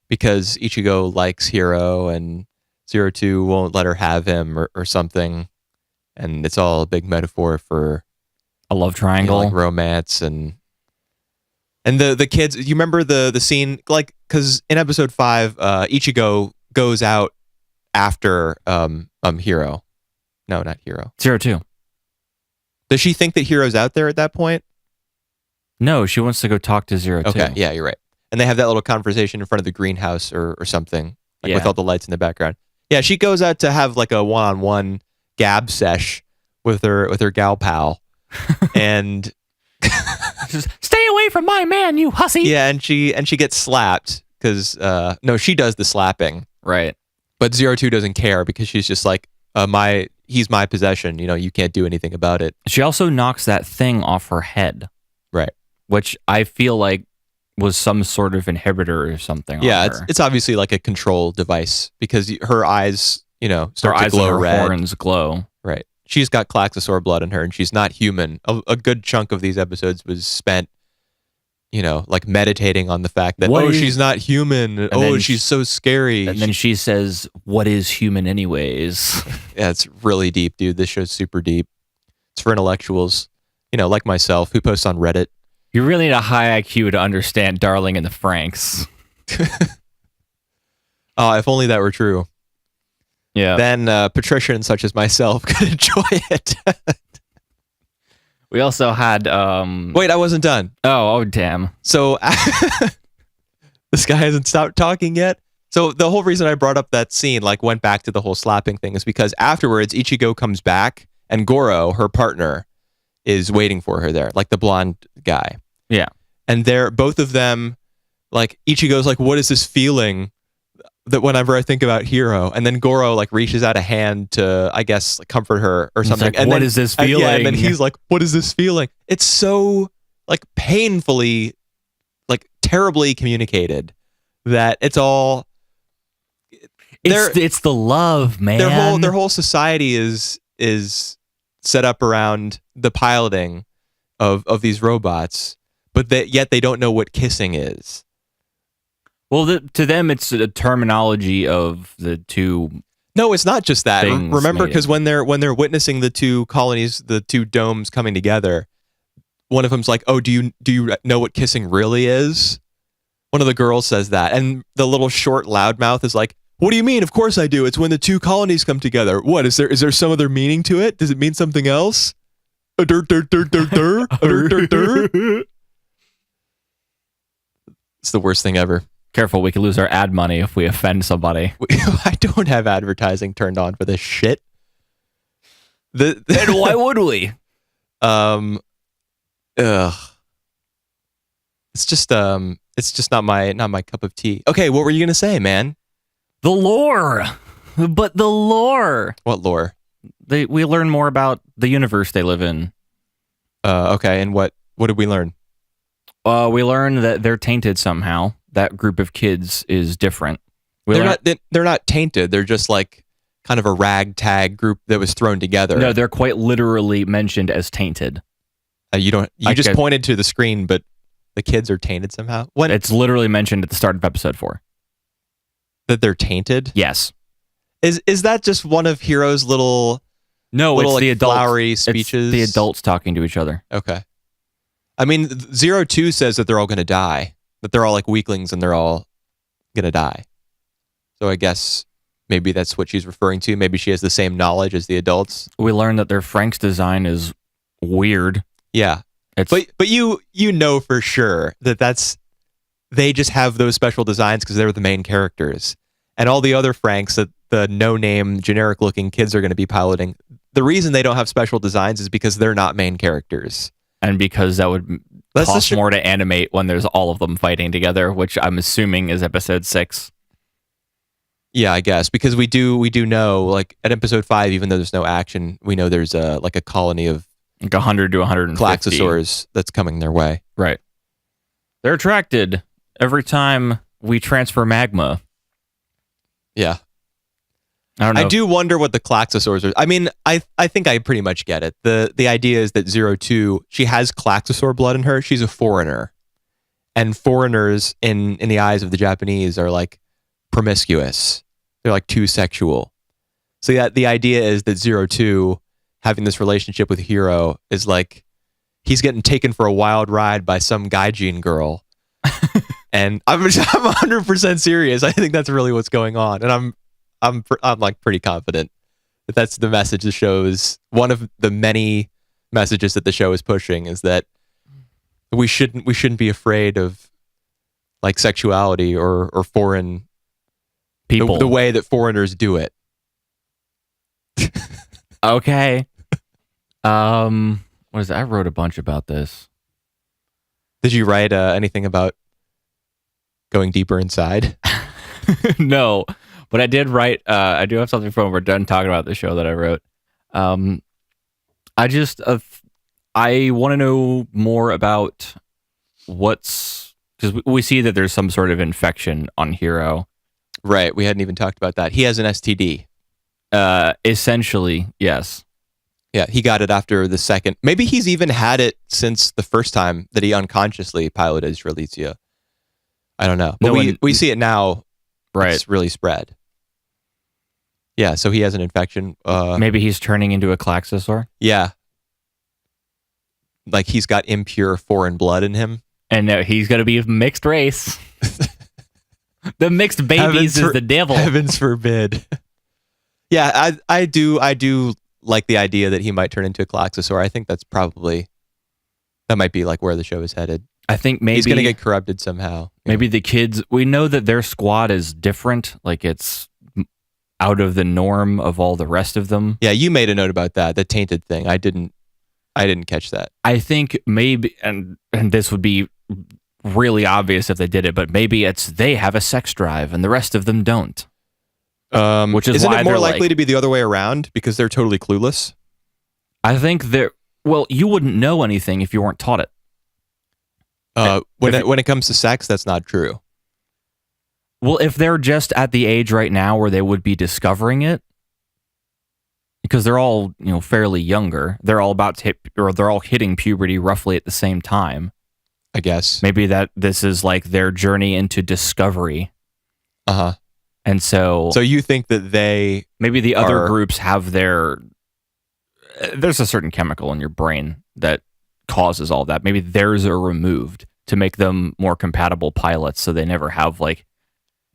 because Ichigo likes Hiro and 02 won't let her have him or something, and it's all a big metaphor for a love triangle, like romance and the kids. You remember the scene, like, because in episode 5, Ichigo goes out after Hiro. No, not Hiro. 02. Does she think that Hiro's out there at that point? No, she wants to go talk to 02. Okay, yeah, you're right. And they have that little conversation in front of the greenhouse or something, like with all the lights in the background. Yeah, she goes out to have like a one-on-one gab sesh with her gal pal, and stay away from my man, you hussy. Yeah, and she gets slapped because no, she does the slapping, right? But 02 doesn't care because she's just like, he's my possession. You can't do anything about it. She also knocks that thing off her head, right? Which I feel like was some sort of inhibitor or something. Yeah, it's obviously like a control device because her eyes, start to glow red. Her horns glow. Right. She's got Klaxosaur blood in her, and she's not human. A good chunk of these episodes was spent, like meditating on the fact that she's not human. She's so scary. And then she says, "What is human, anyways?" Yeah, it's really deep, dude. This show's super deep. It's for intellectuals, like myself, who posts on Reddit. You really need a high IQ to understand Darling in the Franxx. Oh, if only that were true. Yeah. Then patricians such as myself could enjoy it. We also had... Wait, I wasn't done. Oh, damn. So, this guy hasn't stopped talking yet. So, the whole reason I brought up that scene, like, went back to the whole slapping thing is because afterwards, Ichigo comes back and Goro, her partner, is waiting for her there, like the blonde guy. Yeah. And they're both of them, like Ichigo's like, what is this feeling that whenever I think about Hiro? And then Goro like reaches out a hand to, I guess, like, comfort her or something. Like, and what is this feeling? And then he's like, what is this feeling? It's so like painfully, like terribly communicated that it's all. It's the love, man. Their whole society is set up around the piloting of these robots, but yet they don't know what kissing is. Well, to them, it's a terminology of the two. No, it's not just that. Remember, because when they're witnessing the two colonies, the two domes coming together, one of them's like, "Oh, do you know what kissing really is?" One of the girls says that, and the little short loudmouth is like, "What do you mean? Of course I do. It's when the two colonies come together. What is there some other meaning to it? Does it mean something else?" It's the worst thing ever. Careful, we could lose our ad money if we offend somebody. I don't have advertising turned on for this shit. Then why would we? Ugh. It's just not my cup of tea. Okay, what were you gonna say, man? The lore, but the lore. What lore? We learn more about the universe they live in. Okay, and what did we learn? We learn that they're tainted somehow. That group of kids is different. They're not tainted. They're just like kind of a ragtag group that was thrown together. No, they're quite literally mentioned as tainted. You just pointed to the screen, but the kids are tainted somehow. It's literally mentioned at the start of episode 4. That they're tainted? Yes. Is that just one of Hiro's little it's like the adults, flowery speeches? It's the adults talking to each other. Okay. I mean, 02 says that they're all going to die. That they're all like weaklings and they're all going to die. So I guess maybe that's what she's referring to. Maybe she has the same knowledge as the adults. We learned that their FranXX design is weird. Yeah. But you know for sure that they just have those special designs because they're the main characters. And all the other FranXX that the no-name, generic-looking kids are going to be piloting, the reason they don't have special designs is because they're not main characters. And because that would cost more to animate when there's all of them fighting together, which I'm assuming is episode 6. Yeah, I guess. Because we do know, like, at episode 5, even though there's no action, we know there's a colony of like 100 to 150 Klaxosaurs that's coming their way. Right. They're attracted every time we transfer magma. Yeah. I don't know. I do wonder what the Klaxosaurs are. I mean, I think I pretty much get it. The idea is that 02, she has Klaxosaur blood in her. She's a foreigner. And foreigners in the eyes of the Japanese are like promiscuous. They're like too sexual. So yeah, the idea is that 02 having this relationship with Hiro is like he's getting taken for a wild ride by some gaijin girl. And I'm 100% serious. I think that's really what's going on. And I'm like pretty confident that that's the message the show is. One of the many messages that the show is pushing is that we shouldn't be afraid of like sexuality or foreign people, the way that foreigners do it. Okay. What is it? I wrote a bunch about this. Did you write anything about going deeper inside? No, but I did write. I do have something from when we're done talking about the show that I wrote. I just I want to know more about because we see that there's some sort of infection on Hiro. Right. We hadn't even talked about that. He has an STD. Essentially, yes. Yeah, he got it after the second. Maybe he's even had it since the first time that he unconsciously piloted Strelitzia. I don't know. But we see it now. Right. It's really spread. Yeah, so he has an infection. Maybe he's turning into a Klaxosaur? Yeah. Like he's got impure foreign blood in him. And he's going to be mixed race. The mixed babies is the devil. Heavens forbid. Yeah, I do like the idea that he might turn into a Klaxosaur. I think that might be like where the show is headed. I think maybe he's going to get corrupted somehow. Maybe the kids, we know that their squad is different. Like it's out of the norm of all the rest of them. Yeah, you made a note about that, the tainted thing. I didn't catch that. I think maybe, and this would be really obvious if they did it, but maybe it's they have a sex drive and the rest of them don't. Which is Isn't why it more they're likely like, to be the other way around because they're totally clueless? I think they're, well, you wouldn't know anything if you weren't taught it. When it comes to sex, that's not true. Well, if they're just at the age right now where they would be discovering it, because they're all, fairly younger, they're all about to hit, or they're all hitting puberty roughly at the same time. I guess. Maybe that this is like their journey into discovery. Uh-huh. And so you think that they maybe the other groups have there's a certain chemical in your brain that causes all that. Maybe theirs are removed to make them more compatible pilots, so they never have like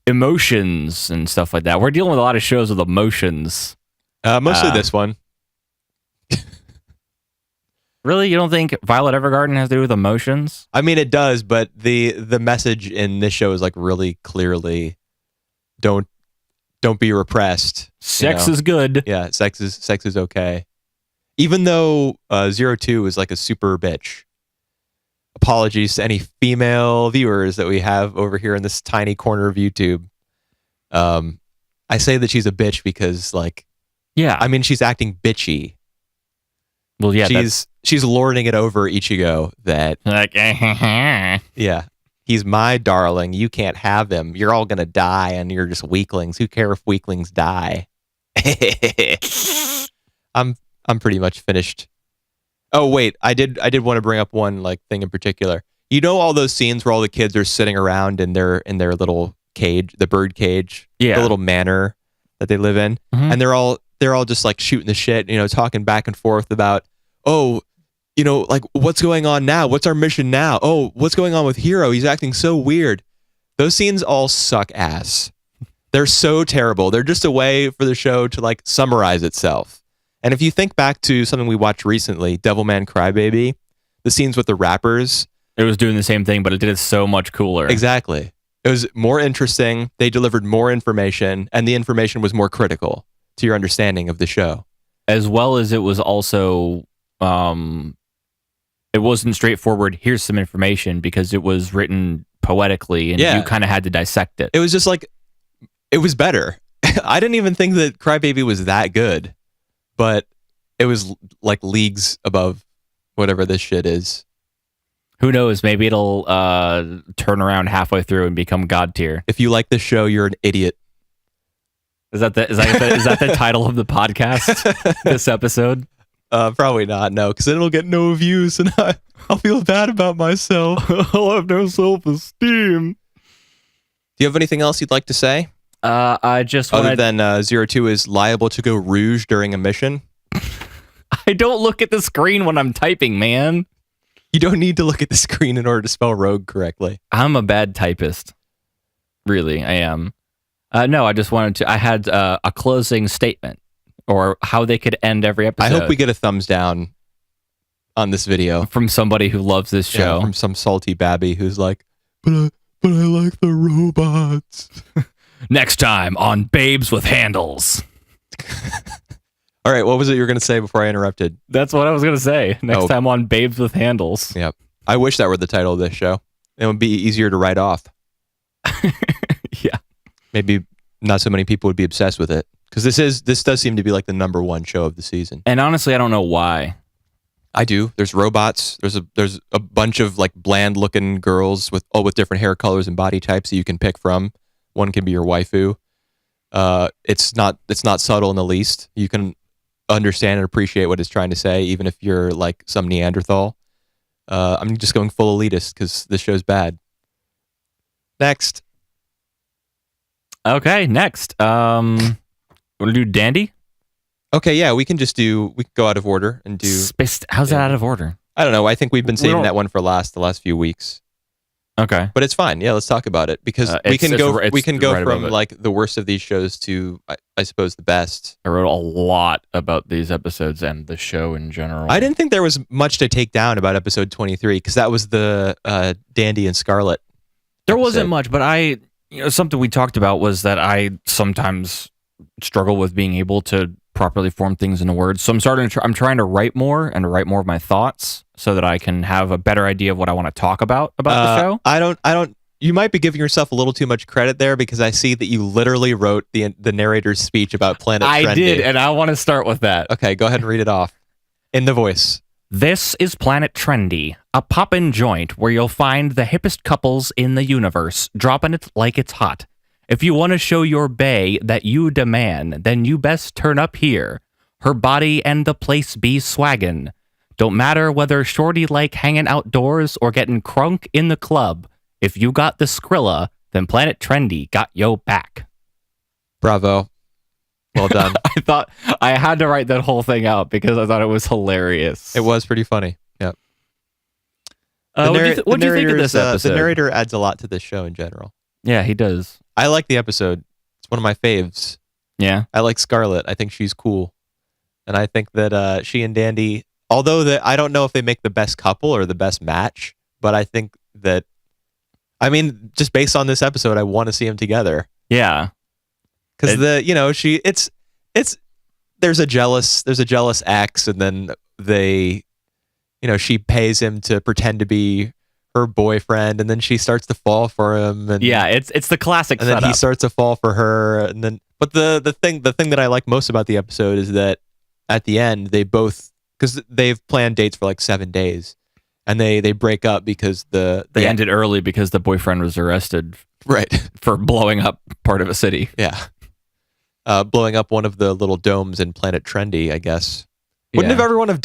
emotions and stuff like that. We're dealing with a lot of shows with emotions. Mostly this one. Really? You don't think Violet Evergarden has to do with emotions? I mean, it does, but the message in this show is like really clearly don't be repressed. Sex is good. Yeah, sex is okay. Even though 02 is like a super bitch. Apologies to any female viewers that we have over here in this tiny corner of YouTube. I say that she's a bitch because, like, yeah, I mean, she's acting bitchy. Well, yeah, she's lording it over Ichigo that, like, yeah, he's my darling. You can't have him. You're all gonna die, and you're just weaklings. Who care if weaklings die? I'm pretty much finished. Oh wait, I did want to bring up one like thing in particular. You know all those scenes where all the kids are sitting around in their little cage, the bird cage, yeah, the little manor that they live in, and they're all just like shooting the shit, talking back and forth about, oh, like what's going on now? What's our mission now? Oh, what's going on with Hiro? He's acting so weird. Those scenes all suck ass. They're so terrible. They're just a way for the show to like summarize itself. And if you think back to something we watched recently, Devilman Crybaby, the scenes with the rappers, it was doing the same thing, but it did it so much cooler. Exactly. It was more interesting. They delivered more information, and the information was more critical to your understanding of the show. As well as it was also, it wasn't straightforward, here's some information, because it was written poetically, and you kind of had to dissect it. It was just like, it was better. I didn't even think that Crybaby was that good, but it was like leagues above whatever this shit is. Who knows? Maybe it'll turn around halfway through and become God tier. If you like this show, you're an idiot. Is that the title of the podcast? This episode? Probably not. No, because then it'll get no views, and I'll feel bad about myself. I'll have no self-esteem. Do you have anything else you'd like to say? I just other than 02 is liable to go rouge during a mission. I don't look at the screen when I'm typing, man. You don't need to look at the screen in order to spell rogue correctly. I'm a bad typist. Really, I am. No, I just wanted to. I had a closing statement, or how they could end every episode. I hope we get a thumbs down on this video from somebody who loves this show. Yeah, from some salty babby who's like, but I like the robots. Next time on Babes with Handles. All right, what was it you were going to say before I interrupted? That's what I was going to say. Next time on Babes with Handles. Yep. I wish that were the title of this show. It would be easier to write off. Yeah. Maybe not so many people would be obsessed with it. Because this does seem to be like the #1 show of the season. And honestly, I don't know why. I do. There's robots. There's a bunch of like bland looking girls with different hair colors and body types that you can pick from. One can be your waifu. It's not subtle in the least. You can understand and appreciate what it's trying to say, even if you're like some Neanderthal. I'm just going full elitist because this show's bad. Next. Okay, next. Want to do Dandy? Okay, yeah, we can go out of order and do... How's that out of order? I don't know. I think we've been saving that one for the last few weeks. Okay. But it's fine. Yeah, let's talk about it because we can go from like the worst of these shows to I suppose the best. I wrote a lot about these episodes and the show in general. I didn't think there was much to take down about episode 23 because that was the Dandy and Scarlet. There wasn't much, but something we talked about was that I sometimes struggle with being able to properly form things into words. So I'm trying to write more and write more of my thoughts so that I can have a better idea of what I want to talk about the show. I don't. You might be giving yourself a little too much credit there because I see that you literally wrote the narrator's speech about Planet Trendy. I did, and I want to start with that. Okay, go ahead and read it off in the voice. This is Planet Trendy, a poppin' joint where you'll find the hippest couples in the universe, dropping it like it's hot. If you want to show your bae that you demand, then you best turn up here. Her body and the place be swaggin'. Don't matter whether shorty like hanging outdoors or getting crunk in the club. If you got the Skrilla, then Planet Trendy got yo back. Bravo. Well done. I thought I had to write that whole thing out because I thought it was hilarious. It was pretty funny. Yep. What do you think of this episode? The narrator adds a lot to this show in general. Yeah, he does. I like the episode. It's one of my faves. Yeah. I like Scarlet. I think she's cool. And I think that she and Dandy, although I don't know if they make the best couple or the best match, but I think that, I mean, just based on this episode, I want to see them together. Yeah. Because there's a jealous ex, and then she pays him to pretend to be her boyfriend, and then she starts to fall for him, and yeah, it's the classic and setup. Then he starts to fall for her, and then but the thing that I like most about the episode is that at the end they both, because they've planned dates for like 7 days, and they break up because they ended early because the boyfriend was arrested, right, for blowing up part of a city. Yeah. Blowing up one of the little domes in Planet Trendy, I guess. Wouldn't everyone have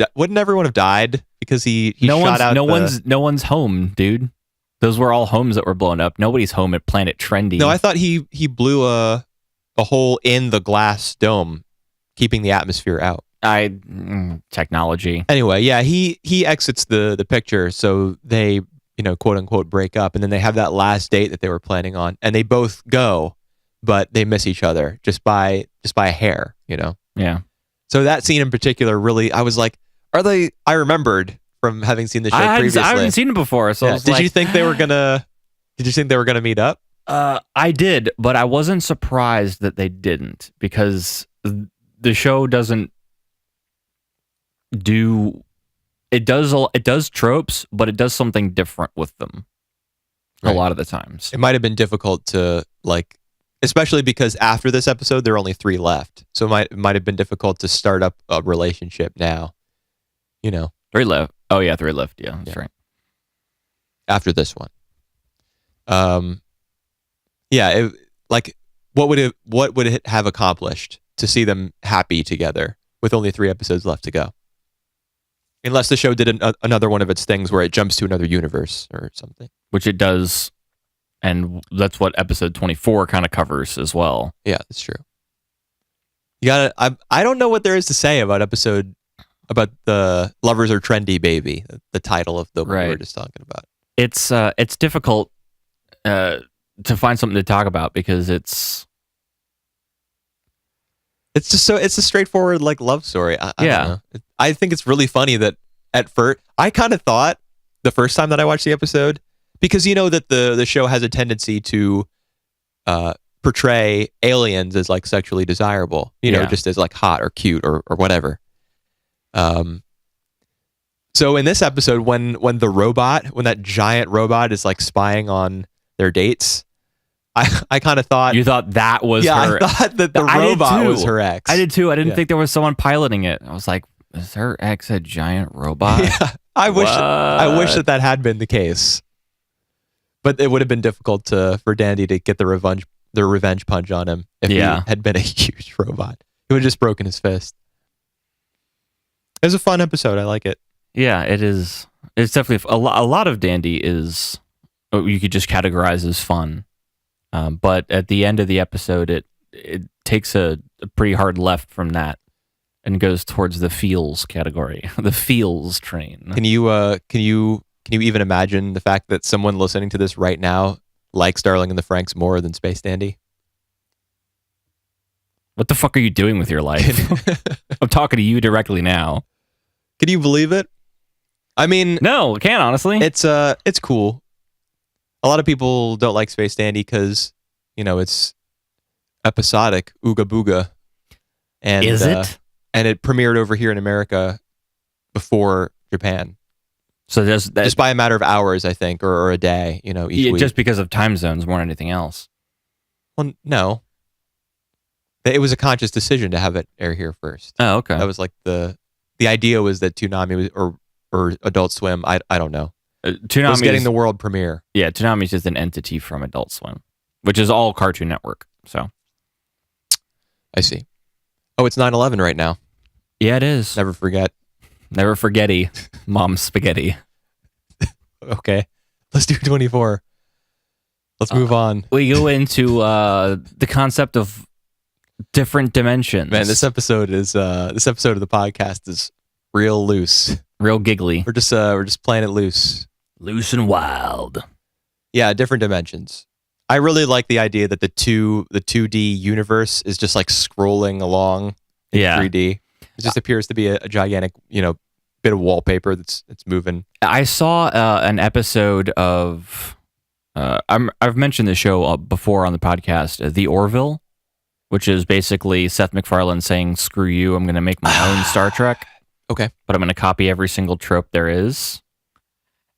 died because he shot out? No one's home, dude. Those were all homes that were blown up. Nobody's home at Planet Trendy. No, I thought he blew a hole in the glass dome, keeping the atmosphere out. Technology. Anyway, yeah, he exits the picture, so they quote unquote break up, and then they have that last date that they were planning on, and they both go. But they miss each other just by a hair, Yeah. So that scene in particular, really, I was like, I remembered from having seen the show previously. I haven't seen it before, so yeah. Did you think they were gonna meet up? I did, but I wasn't surprised that they didn't, because the show doesn't do it does tropes, but it does something different with them a lot of the times. It might have been difficult to especially because after this episode, there are only 3 left. So it might have been difficult to start up a relationship now. 3 left. Oh yeah, 3 left. Yeah, that's right. After this one. Yeah, what would it have accomplished to see them happy together with only 3 episodes left to go? Unless the show did another one of its things where it jumps to another universe or something. Which it does. And that's what episode 24 kind of covers as well. Yeah, that's true. I don't know what there is to say about the Lovers Are Trendy Baby, the title of the one we were just talking about. It's difficult to find something to talk about because it's just it's a straightforward love story. I don't know. I think it's really funny that at first I kind of thought the first time that I watched the episode, because that the show has a tendency to portray aliens as sexually desirable, just as hot or cute or whatever. So in this episode, when that giant robot is spying on their dates, I kind of thought you thought that was her. I thought that the robot was her ex. I did too. I didn't think there was someone piloting it. I was like, is her ex a giant robot? Yeah, I wish that had been the case. But it would have been difficult for Dandy to get the revenge punch on him if he had been a huge robot. He would have just broken his fist. It was a fun episode. I like it. Yeah, it is. It's definitely a lot of Dandy is you could just categorize as fun. But at the end of the episode, it takes a pretty hard left from that and goes towards the feels category, the feels train. Can you even imagine the fact that someone listening to this right now likes Darling in the Franxx more than Space Dandy? What the fuck are you doing with your life? I'm talking to you directly now. Can you believe it? I mean, no, I can't, honestly. It's cool. A lot of people don't like Space Dandy because, it's episodic Ooga Booga. And, Is it? And it premiered over here in America before Japan. So just by a matter of hours, I think, or a day, each week. Just because of time zones more than anything else. Well, no. It was a conscious decision to have it air here first. Oh, okay. That was like the idea was that Toonami was, or Adult Swim, I don't know. Toonami was getting the world premiere. Yeah, Toonami's just an entity from Adult Swim, which is all Cartoon Network. So I see. Oh, it's 9/11 right now. Yeah, it is. Never forget. Never forgetty, Mom Spaghetti. Okay, let's do 24. Let's move on. We go into the concept of different dimensions. Man, this episode of the podcast is real loose, real giggly. We're just playing it loose and wild. Yeah, different dimensions. I really like the idea that the 2D universe is just like scrolling along in 3D. It just appears to be a gigantic, bit of wallpaper that's moving. I saw an episode of I've mentioned this show before on the podcast, The Orville, which is basically Seth MacFarlane saying, "Screw you, I'm going to make my own Star Trek." Okay. But I'm going to copy every single trope there is.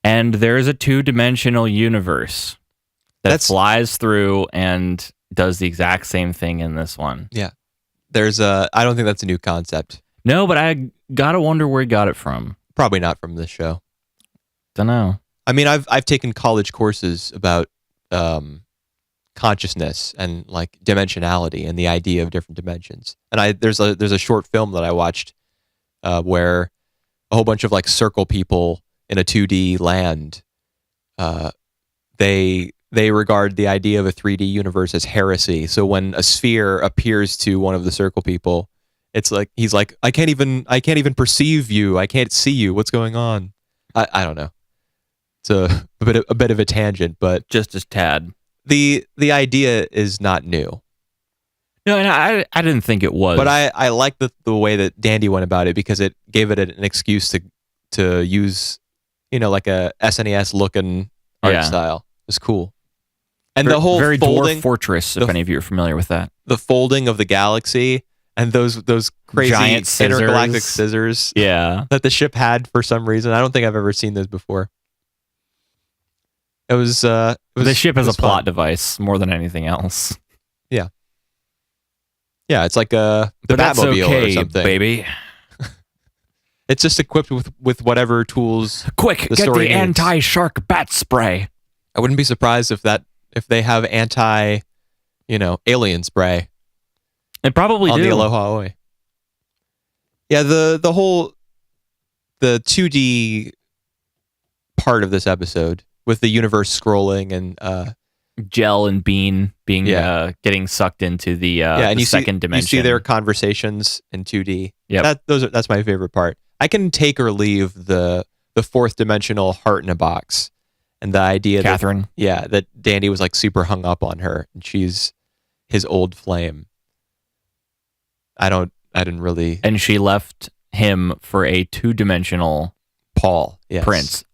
And there is a 2-dimensional universe that flies through and does the exact same thing in this one. Yeah. I don't think that's a new concept. No, but I gotta wonder where he got it from. Probably not from this show. Dunno. I mean, I've taken college courses about consciousness and like dimensionality and the idea of different dimensions. And there's a short film that I watched where a whole bunch of like circle people in a 2D land, they regard the idea of a 3D universe as heresy. So when a sphere appears to one of the circle people, it's like he's like, I can't even perceive you. I can't see you. What's going on? I don't know. It's a bit of a tangent, but just as tad. The idea is not new. No, and I didn't think it was. But I like the way that Dandy went about it because it gave it an excuse to use, like a SNES looking art style. It's cool. And the whole very folding, Dwarf Fortress, if any of you are familiar with that. The folding of the galaxy and those crazy giant intergalactic scissors that the ship had for some reason. I don't think I've ever seen those before. It was the ship as a plot device more than anything else. Yeah. Yeah, it's like the Batmobile or something. Baby. It's just equipped with whatever tools. Quick, get the anti-shark bat spray. I wouldn't be surprised if they have alien spray. It probably on do. the Aloha Oi. Yeah, the 2D part of this episode with the universe scrolling and Gel and Bean being getting sucked into the second dimension. You see their conversations in 2D. Yeah, that's my favorite part. I can take or leave the fourth dimensional heart in a box and the idea Catherine. that Dandy was like super hung up on her and she's his old flame. I didn't really. And she left him for a 2-dimensional Paul prince.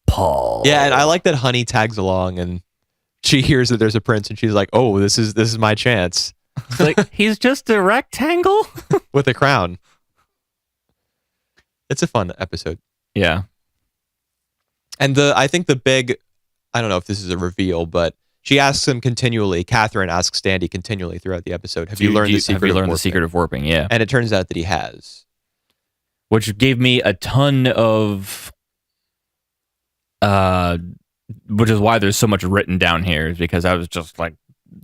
Paul. Yeah, and I like that Honey tags along and she hears that there's a prince and she's like, "Oh, this is my chance." Like, he's just a rectangle with a crown. It's a fun episode. Yeah. And I think the big, I don't know if this is a reveal, but she asks him continually. Catherine asks Dandy continually throughout the episode, Have you learned the secret of warping? Yeah. And it turns out that he has. Which gave me a ton of which is why there's so much written down here, is because I was just like,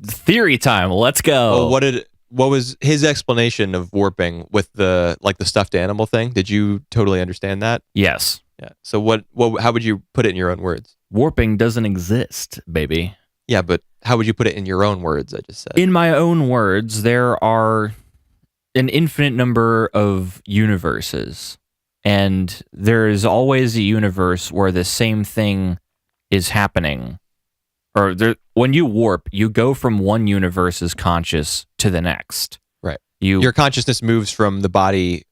theory time, let's go. Oh, what was his explanation of warping with the stuffed animal thing? Did you totally understand that? Yes. Yeah. So how would you put it in your own words? Warping doesn't exist, baby. Yeah, but how would you put it in your own words? I just said. In my own words, there are an infinite number of universes, and there is always a universe where the same thing is happening. Or when you warp, you go from one universe's conscious to the next. Right. Your consciousness moves from the body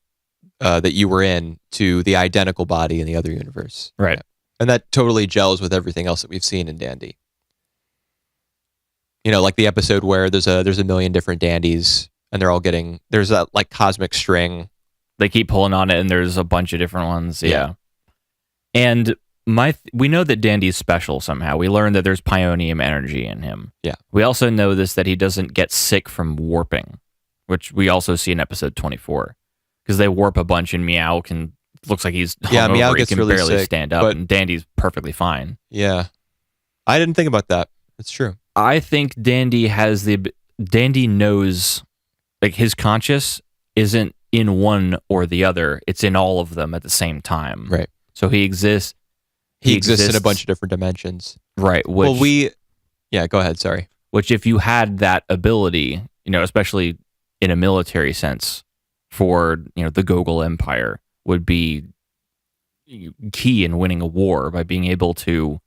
that you were in to the identical body in the other universe. Right. Yeah. And that totally gels with everything else that we've seen in Dandy. like the episode where there's a million different dandies and they're all getting, there's a like cosmic string. They keep pulling on it and there's a bunch of different ones. Yeah. And we know that Dandy's special somehow. We learned that there's pionium energy in him. Yeah. We also know that he doesn't get sick from warping, which we also see in episode 24. Because they warp a bunch and Meow looks like he's hungover. Meow He gets can really barely sick, stand up, and Dandy's perfectly fine. Yeah. I didn't think about that. It's true. I think Dandy knows, like, his conscious isn't in one or the other. It's in all of them at the same time. Right. So he exists. He exists in a bunch of different dimensions. Right. Yeah, go ahead. Sorry. Which, if you had that ability, especially in a military sense for, the Gogol Empire, would be key in winning a war by being able to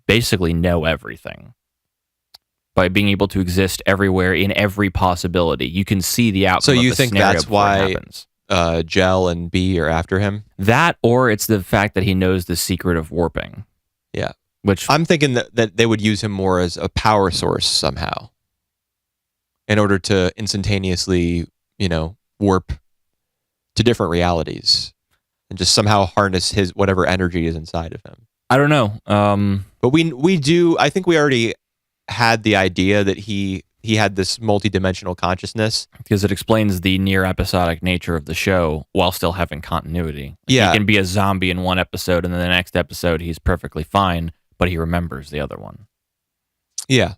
basically know everything. By being able to exist everywhere in every possibility. You can see the outcome. So you of the think scenario that's before it why happens. Gel and B are after him? That, or it's the fact that he knows the secret of warping. Yeah. Which I'm thinking that they would use him more as a power source somehow in order to instantaneously, warp to different realities and just somehow harness his whatever energy is inside of him. I don't know. But we do, I think we already had the idea that he had this multidimensional consciousness. Because it explains the near episodic nature of the show while still having continuity. Yeah. He can be a zombie in one episode, and then the next episode he's perfectly fine, but he remembers the other one. Yeah.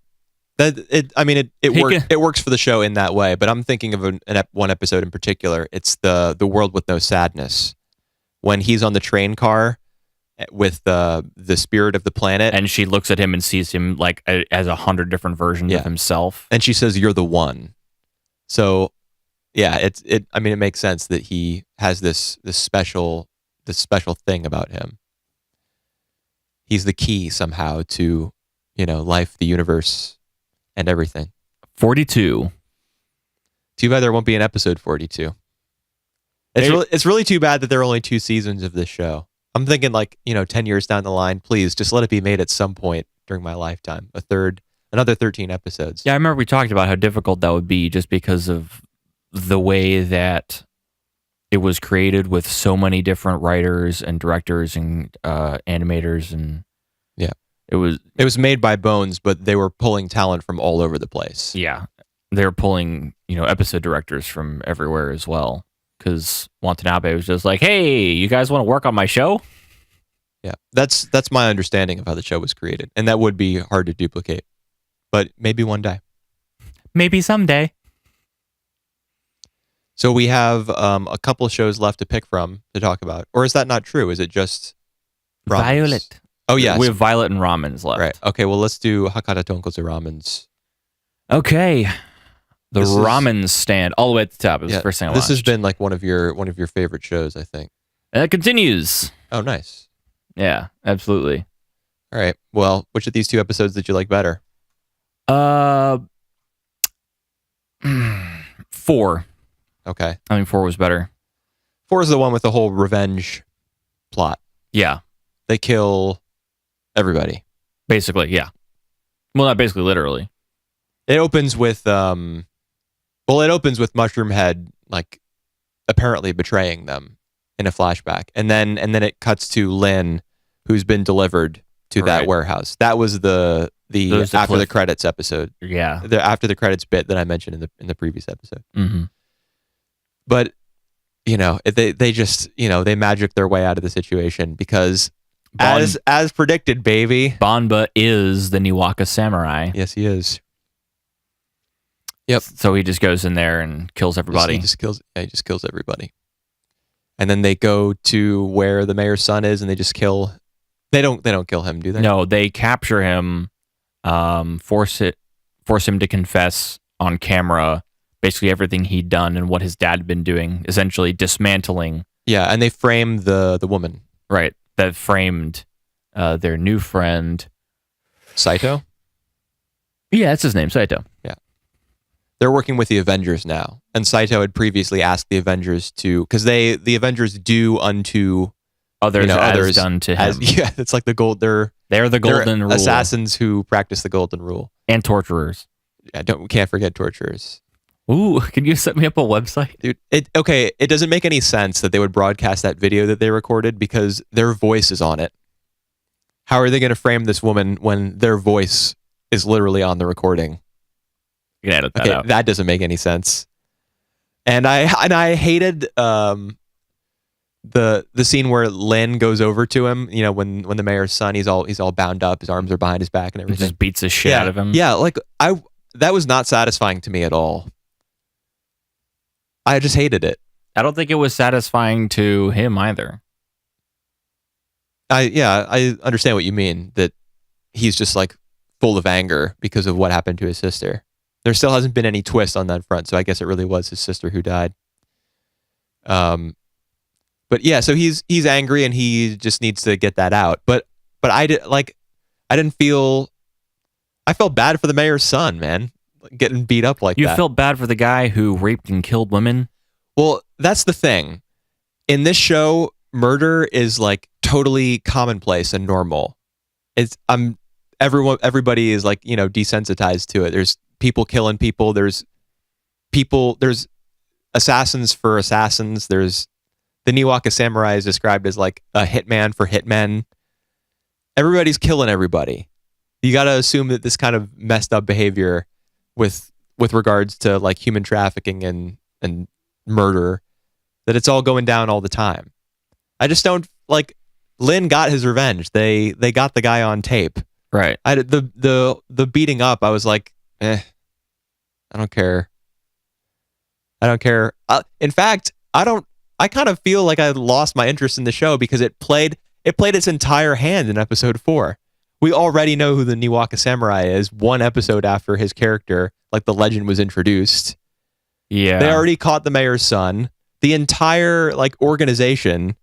It works for the show in that way, but I'm thinking of one episode in particular. It's the world with no sadness. When he's on the train car with the spirit of the planet, and she looks at him and sees him like as 100 different versions of himself, and she says, "You're the one." So, yeah, it makes sense that he has this special thing about him. He's the key somehow to, life, the universe, and everything. 42. Too bad there won't be an episode 42. It's really too bad that there are only 2 seasons of this show. I'm thinking 10 years down the line, please just let it be made at some point during my lifetime. Another 13 episodes. Yeah, I remember we talked about how difficult that would be just because of the way that it was created with so many different writers and directors and animators, and it was made by Bones, but they were pulling talent from all over the place. Yeah, they were pulling episode directors from everywhere as well. Because Watanabe was just like, "Hey, you guys want to work on my show?" Yeah, that's my understanding of how the show was created, and that would be hard to duplicate. But maybe one day. Maybe someday. So we have a couple shows left to pick from to talk about, or is that not true? Is it just Ramens? Violet? Oh yes, we have Violet and Ramens left. Right. Okay. Well, let's do Hakata Tonkotsu Ramens. Okay. The Ramens stand all the way at the top. It was the first thing I watched. This has been like one of your favorite shows, I think. And it continues. Oh, nice. Yeah, absolutely. All right. Well, which of these 2 episodes did you like better? 4. Okay. I mean, 4 was better. 4 is the one with the whole revenge plot. Yeah. They kill everybody. Basically, yeah. Well, not basically, literally. It opens with Mushroom Head apparently betraying them in a flashback, and then it cuts to Lynn, who's been delivered to that warehouse. That was the after the credits episode. Yeah, the after the credits bit that I mentioned in the previous episode. Mm-hmm. But they just they magic their way out of the situation because as predicted, baby, Banba is the Niwaka samurai. Yes, he is. Yep. So he just goes in there and kills everybody. He just kills everybody. And then they go to where the mayor's son is, and they just kill. They don't kill him, do they? No, they capture him, force him to confess on camera basically everything he'd done and what his dad had been doing, essentially dismantling. Yeah, and they frame the woman. Right, that framed their new friend, Saito. Yeah, that's his name, Saito. Yeah. They're working with the Avengers now. And Saito had previously asked the Avengers to, because the Avengers do unto others others done to him. Yeah, it's like the gold. They're the golden rule. assassins who practice the golden rule and torturers. Yeah, can't forget torturers. Ooh, can you set me up a website? Dude, it doesn't make any sense that they would broadcast that video that they recorded because their voice is on it. How are they going to frame this woman when their voice is literally on the recording? You can edit that out. That doesn't make any sense. And I hated the scene where Lin goes over to him, when the mayor's son, he's all bound up, his arms are behind his back and everything. Just beats the shit out of him. Yeah, like that was not satisfying to me at all. I just hated it. I don't think it was satisfying to him either. I understand what you mean, that he's just like full of anger because of what happened to his sister. There still hasn't been any twist on that front, so I guess it really was his sister who died. But yeah, so he's angry and he just needs to get that out. But I felt bad for the mayor's son, man, getting beat up like that. You felt bad for the guy who raped and killed women? Well, that's the thing. In this show, murder is like totally commonplace and normal. Everybody is like, desensitized to it. There's people killing people. There's assassins for assassins. There's the Niwaka samurai is described as like a hitman for hitmen. Everybody's killing everybody. You got to assume that this kind of messed up behavior with regards to like human trafficking and murder, that it's all going down all the time. I just don't like. Lin got his revenge. They got the guy on tape. Right. The beating up, I was like, I don't care. In fact, I kind of feel like I lost my interest in the show because it played its entire hand in episode 4. We already know who the Niwaka samurai is 1 episode after his character, like the legend, was introduced. Yeah. They already caught the mayor's son. The entire like organization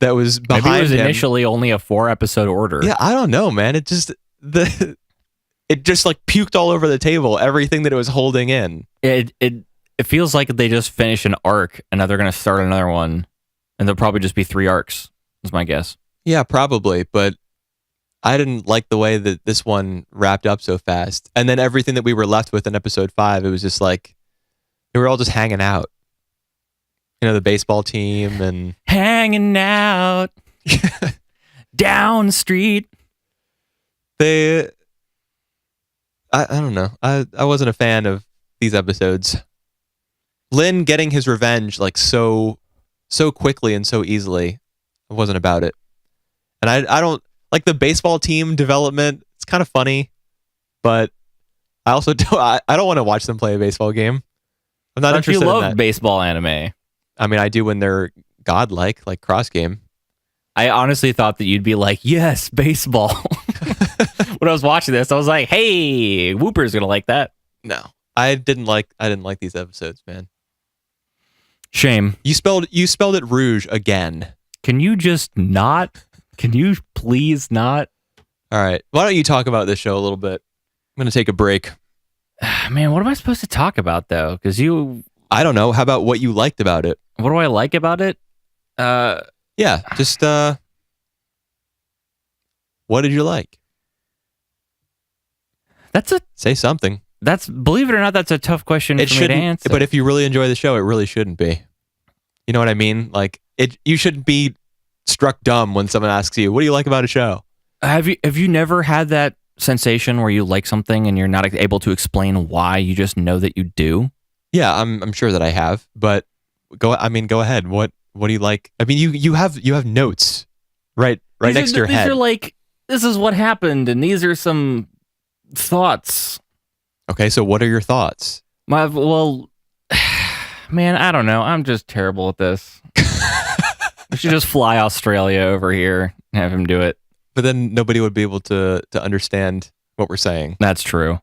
that was behind him. Maybe it was initially only a 4-episode order. Yeah, I don't know, man. It just like puked all over the table, everything that it was holding in. It feels like they just finished an arc and now they're going to start another one, and there'll probably just be 3 arcs, is my guess. Yeah, probably, but I didn't like the way that this one wrapped up so fast. And then everything that we were left with in episode 5, it was just like they were all just hanging out. The baseball team and hanging out down the street. I don't know. I wasn't a fan of these episodes. Lin getting his revenge like so quickly and so easily. I wasn't about it. And I don't like the baseball team development. It's kind of funny, but I also don't want to watch them play a baseball game. I'm not interested in that. You love baseball anime. I mean, I do when they're godlike, like Cross Game. I honestly thought that you'd be like, yes, baseball. When I was watching this, I was like, hey, Whooper's gonna like that. No, I didn't like these episodes, man. Shame. You spelled it Rouge again. Can you just not? Can you please not? All right. Why don't you talk about this show a little bit? I'm gonna take a break. Man, what am I supposed to talk about though? Because I don't know. How about what you liked about it? What do I like about it? Yeah, just what did you like? Say something. Believe it or not, that's a tough question for me to answer. But if you really enjoy the show, it really shouldn't be. You know what I mean? Like you shouldn't be struck dumb when someone asks you, "What do you like about a show?" Have you never had that sensation where you like something and you're not able to explain why? You just know that you do. Yeah, I'm sure that I have, but go ahead. What do you like? I mean, you have notes right next to your head. These are like, this is what happened, and these are some thoughts. Okay, so what are your thoughts? Man, I don't know. I'm just terrible at this. I should just fly Australia over here and have him do it. But then nobody would be able to understand what we're saying. That's true.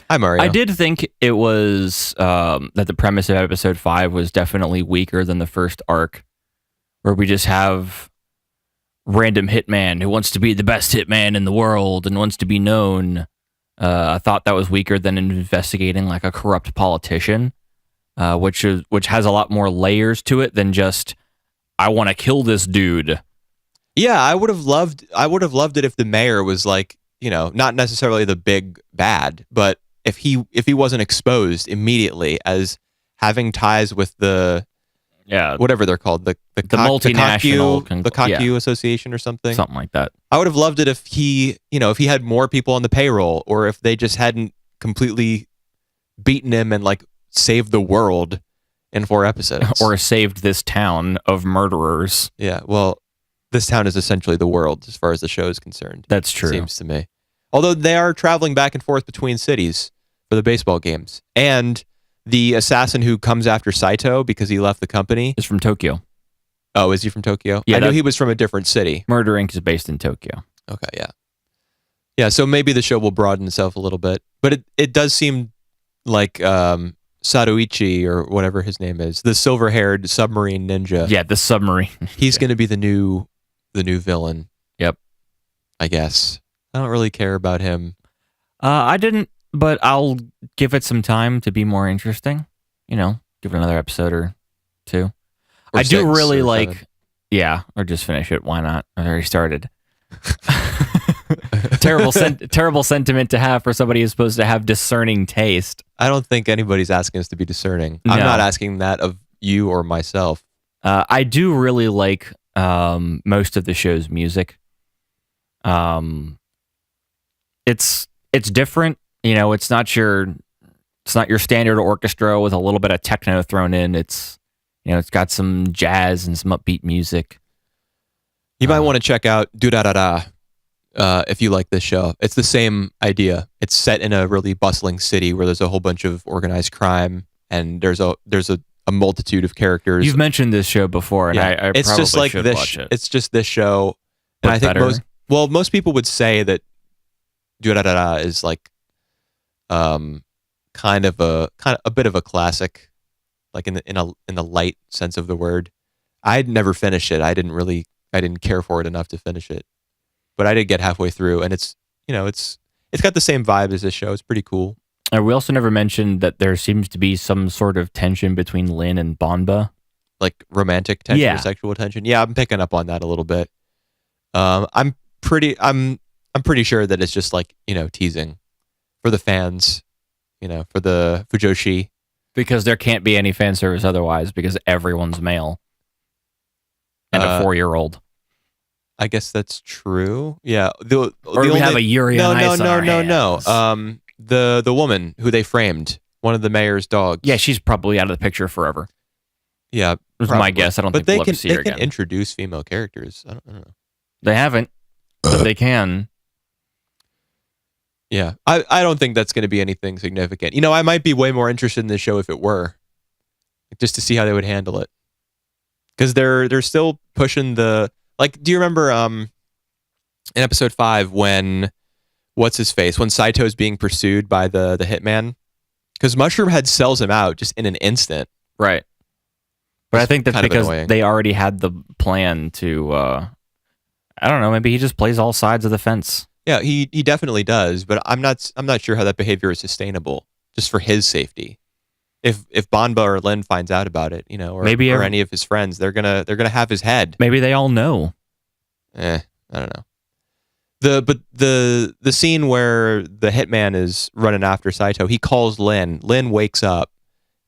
Hi, Mario. I did think it was that the premise of episode 5 was definitely weaker than the first arc, where we just have random hitman who wants to be the best hitman in the world and wants to be known. I thought that was weaker than investigating like a corrupt politician, which has a lot more layers to it than just I want to kill this dude. Yeah, I would have loved it if the mayor was like, not necessarily the big bad, but if he wasn't exposed immediately as having ties with the whatever they're called, the multinational the Kokkoku Association or something like that. I would have loved it if he had more people on the payroll, or if they just hadn't completely beaten him and like saved the world in 4 episodes, or saved this town of murderers. Yeah, well, this town is essentially the world as far as the show is concerned. That's true. It seems to me. Although they are traveling back and forth between cities for the baseball games. And the assassin who comes after Saito because he left the company is from Tokyo. Oh, is he from Tokyo? Yeah, I knew he was from a different city. Murder Inc. is based in Tokyo. Okay, yeah. Yeah, so maybe the show will broaden itself a little bit. But it does seem like Saruichi, or whatever his name is, the silver-haired submarine ninja. Yeah, the submarine. He's going to be the new villain. Yep. I guess. I don't really care about him. I didn't, but I'll give it some time to be more interesting. Give it another episode or 2. Or I do really like 7. Yeah, or just finish it. Why not? I already started. Terrible sentiment to have for somebody who's supposed to have discerning taste. I don't think anybody's asking us to be discerning. No. I'm not asking that of you or myself. I do really like most of the show's music. It's different. It's not your standard orchestra with a little bit of techno thrown in. It's got some jazz and some upbeat music. You might want to check out Durarara if you like this show. It's the same idea. It's set in a really bustling city where there's a whole bunch of organized crime, and there's a multitude of characters. You've mentioned this show before, and I it's probably just like should this. watch it. It's just this show, and I think most people would say that Durarara is like kind of a bit of a classic. Like in the light sense of the word. I'd never finished it. I didn't care for it enough to finish it. But I did get halfway through, and it's got the same vibe as this show. It's pretty cool. We also never mentioned that there seems to be some sort of tension between Lin and Banba. Like romantic tension or sexual tension. Yeah, I'm picking up on that a little bit. I'm pretty sure that it's just like, teasing for the fans, for the Fujoshi. Because there can't be any fan service otherwise, because everyone's male. And a 4-year-old. I guess that's true. Yeah. We have a Yuri on Ice on our hands. The woman who they framed, one of the mayor's dogs. Yeah, she's probably out of the picture forever. Yeah. That's my guess. I don't think we'll ever see her again. They can introduce female characters. I don't know. They haven't, but they can. Yeah, I don't think that's going to be anything significant. I might be way more interested in this show if it were, just to see how they would handle it. Because they're still pushing the, like, do you remember in episode 5 when when Saito's being pursued by the hitman? Because Mushroom Head sells him out just in an instant. Right. But I think that's because they already had the plan to, I don't know, maybe he just plays all sides of the fence. Yeah, he definitely does, but I'm not sure how that behavior is sustainable just for his safety. If Banba or Lin finds out about it, or any of his friends, they're gonna have his head. Maybe they all know. I don't know. The scene where the hitman is running after Saito, he calls Lin. Lin wakes up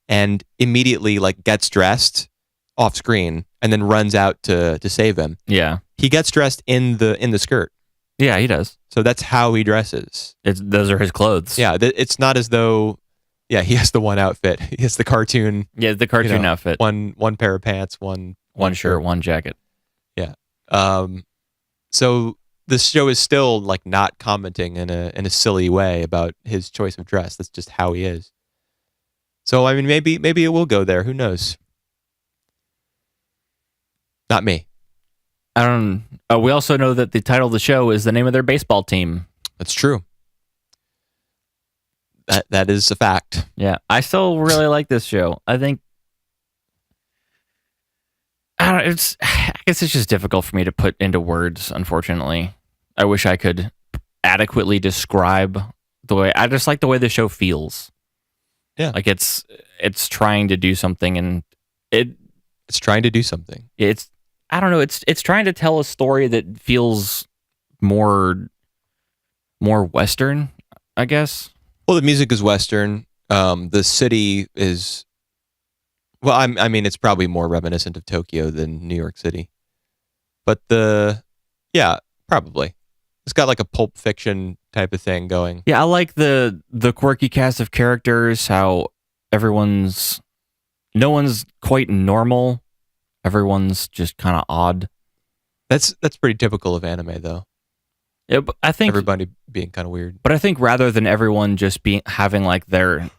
and immediately gets dressed off screen and then runs out to save him. Yeah, he gets dressed in the skirt. Yeah, he does. So that's how he dresses. Those are his clothes. Yeah, it's not as though, he has the one outfit. He has the cartoon. Yeah, the cartoon outfit. One pair of pants, one shirt, one jacket. Yeah. So this show is still not commenting in a silly way about his choice of dress. That's just how he is. So I mean, maybe it will go there. Who knows? Not me. We also know that the title of the show is the name of their baseball team. That's true. That is a fact. Yeah, I still really like this show. I think I guess it's just difficult for me to put into words, unfortunately. I wish I could adequately describe the way I just like the way the show feels. Yeah. It's trying to do something, and it's trying to do something. It's I don't know. It's trying to tell a story that feels more Western, I guess. Well, the music is Western. The city is, well, I mean, it's probably more reminiscent of Tokyo than New York City. But yeah, probably. It's got like a Pulp Fiction type of thing going. Yeah, I like the quirky cast of characters. How no one's quite normal. Everyone's just kind of odd. That's pretty typical of anime, though. Yeah, but I think Everybody being kind of weird. But I think rather than everyone just having like their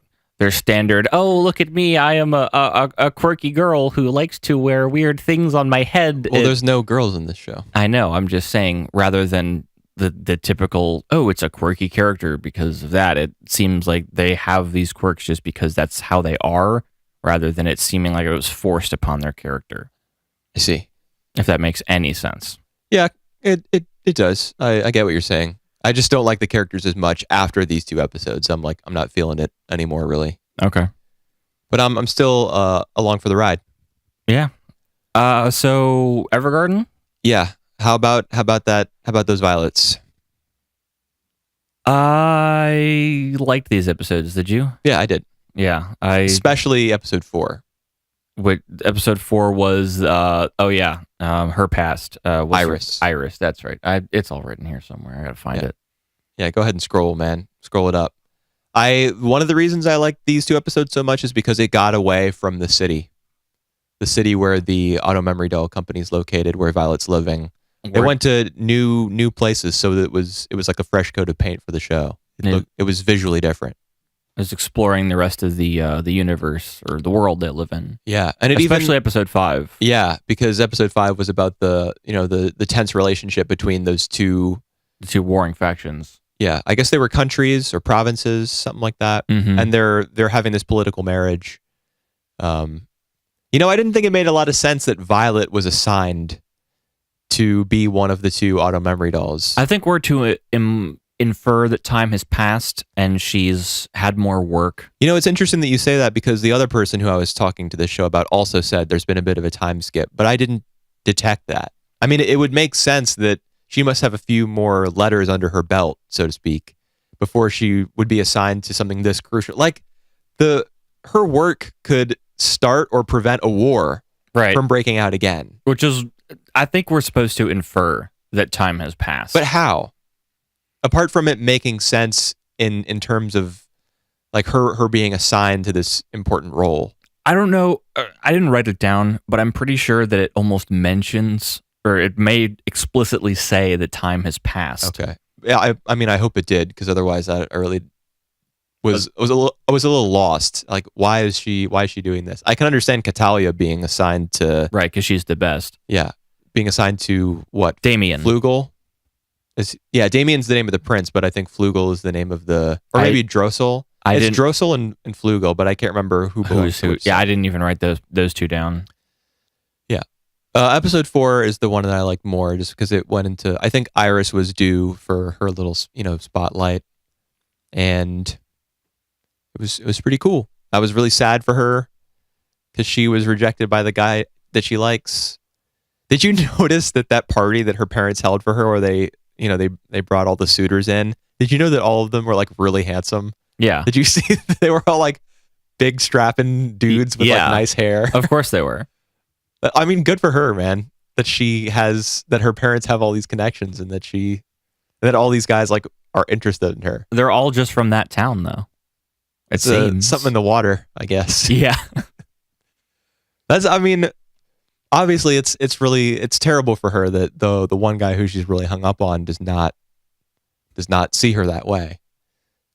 standard, oh look at me, I am a quirky girl who likes to wear weird things on my head. Well, there's no girls in this show. I know. I'm just saying, rather than the typical, oh, it's a quirky character because of that. It seems like they have these quirks just because that's how they are, rather than it seeming like it was forced upon their character. I see. If that makes any sense. Yeah, it does. I get what you're saying. I just don't like the characters as much after these 2 episodes. I'm not feeling it anymore, really. Okay. But I'm still along for the ride. Yeah. So Evergarden? Yeah. How about that? How about those violets? I liked these episodes. Did you? Yeah, I did. Yeah, especially episode 4. What episode 4 was? Her past. Iris. Iris. That's right. It's all written here somewhere. I gotta find it. Yeah, go ahead and scroll, man. Scroll it up. One of the reasons I like these 2 episodes so much is because it got away from the city where the auto memory doll company is located, where Violet's living. It went to new places, so that it was like a fresh coat of paint for the show. It was visually different. It was exploring the rest of the universe or the world they live in. Yeah, and especially episode 5. Yeah, because episode 5 was about the tense relationship between those two warring factions. Yeah, I guess they were countries or provinces, something like that, and they're having this political marriage. I didn't think it made a lot of sense that Violet was assigned to be one of the 2 auto memory dolls. I think we're to infer that time has passed and she's had more work. It's interesting that you say that, because the other person who I was talking to this show about also said there's been a bit of a time skip, but I didn't detect that. I mean, it would make sense that she must have a few more letters under her belt, so to speak, before she would be assigned to something this crucial. Like, her work could start or prevent a war from breaking out again. Which is, I think we're supposed to infer that time has passed. But how? Apart from it making sense in terms of like her being assigned to this important role. I don't know. I didn't write it down, but I'm pretty sure that it almost mentions, or it may explicitly say, that time has passed. Okay. Yeah, I mean, I hope it did, because otherwise I really was a little lost. Like, why is she doing this? I can understand Catalia being assigned to, right, because she's the best. Yeah, being assigned to what? Damien. Flugel. Damien's the name of the prince, but I think Flugel is the name of the, or maybe Drossel. It's Drossel and Flugel, but I can't remember who's who. Yeah, I didn't even write those 2 down. Yeah. Episode 4 is the one that I like more, just because it went into, I think Iris was due for her little, spotlight, and it was pretty cool. I was really sad for her because she was rejected by the guy that she likes. Did you notice that party that her parents held for her, where they brought all the suitors in? Did you know that all of them were like really handsome? Yeah. Did you see that they were all like big strapping dudes with like nice hair? Of course they were. I mean, good for her, man. That her parents have all these connections, and that all these guys like are interested in her. They're all just from that town, though. It seems something in the water, I guess. Yeah. Obviously it's terrible for her that the one guy who she's really hung up on does not see her that way.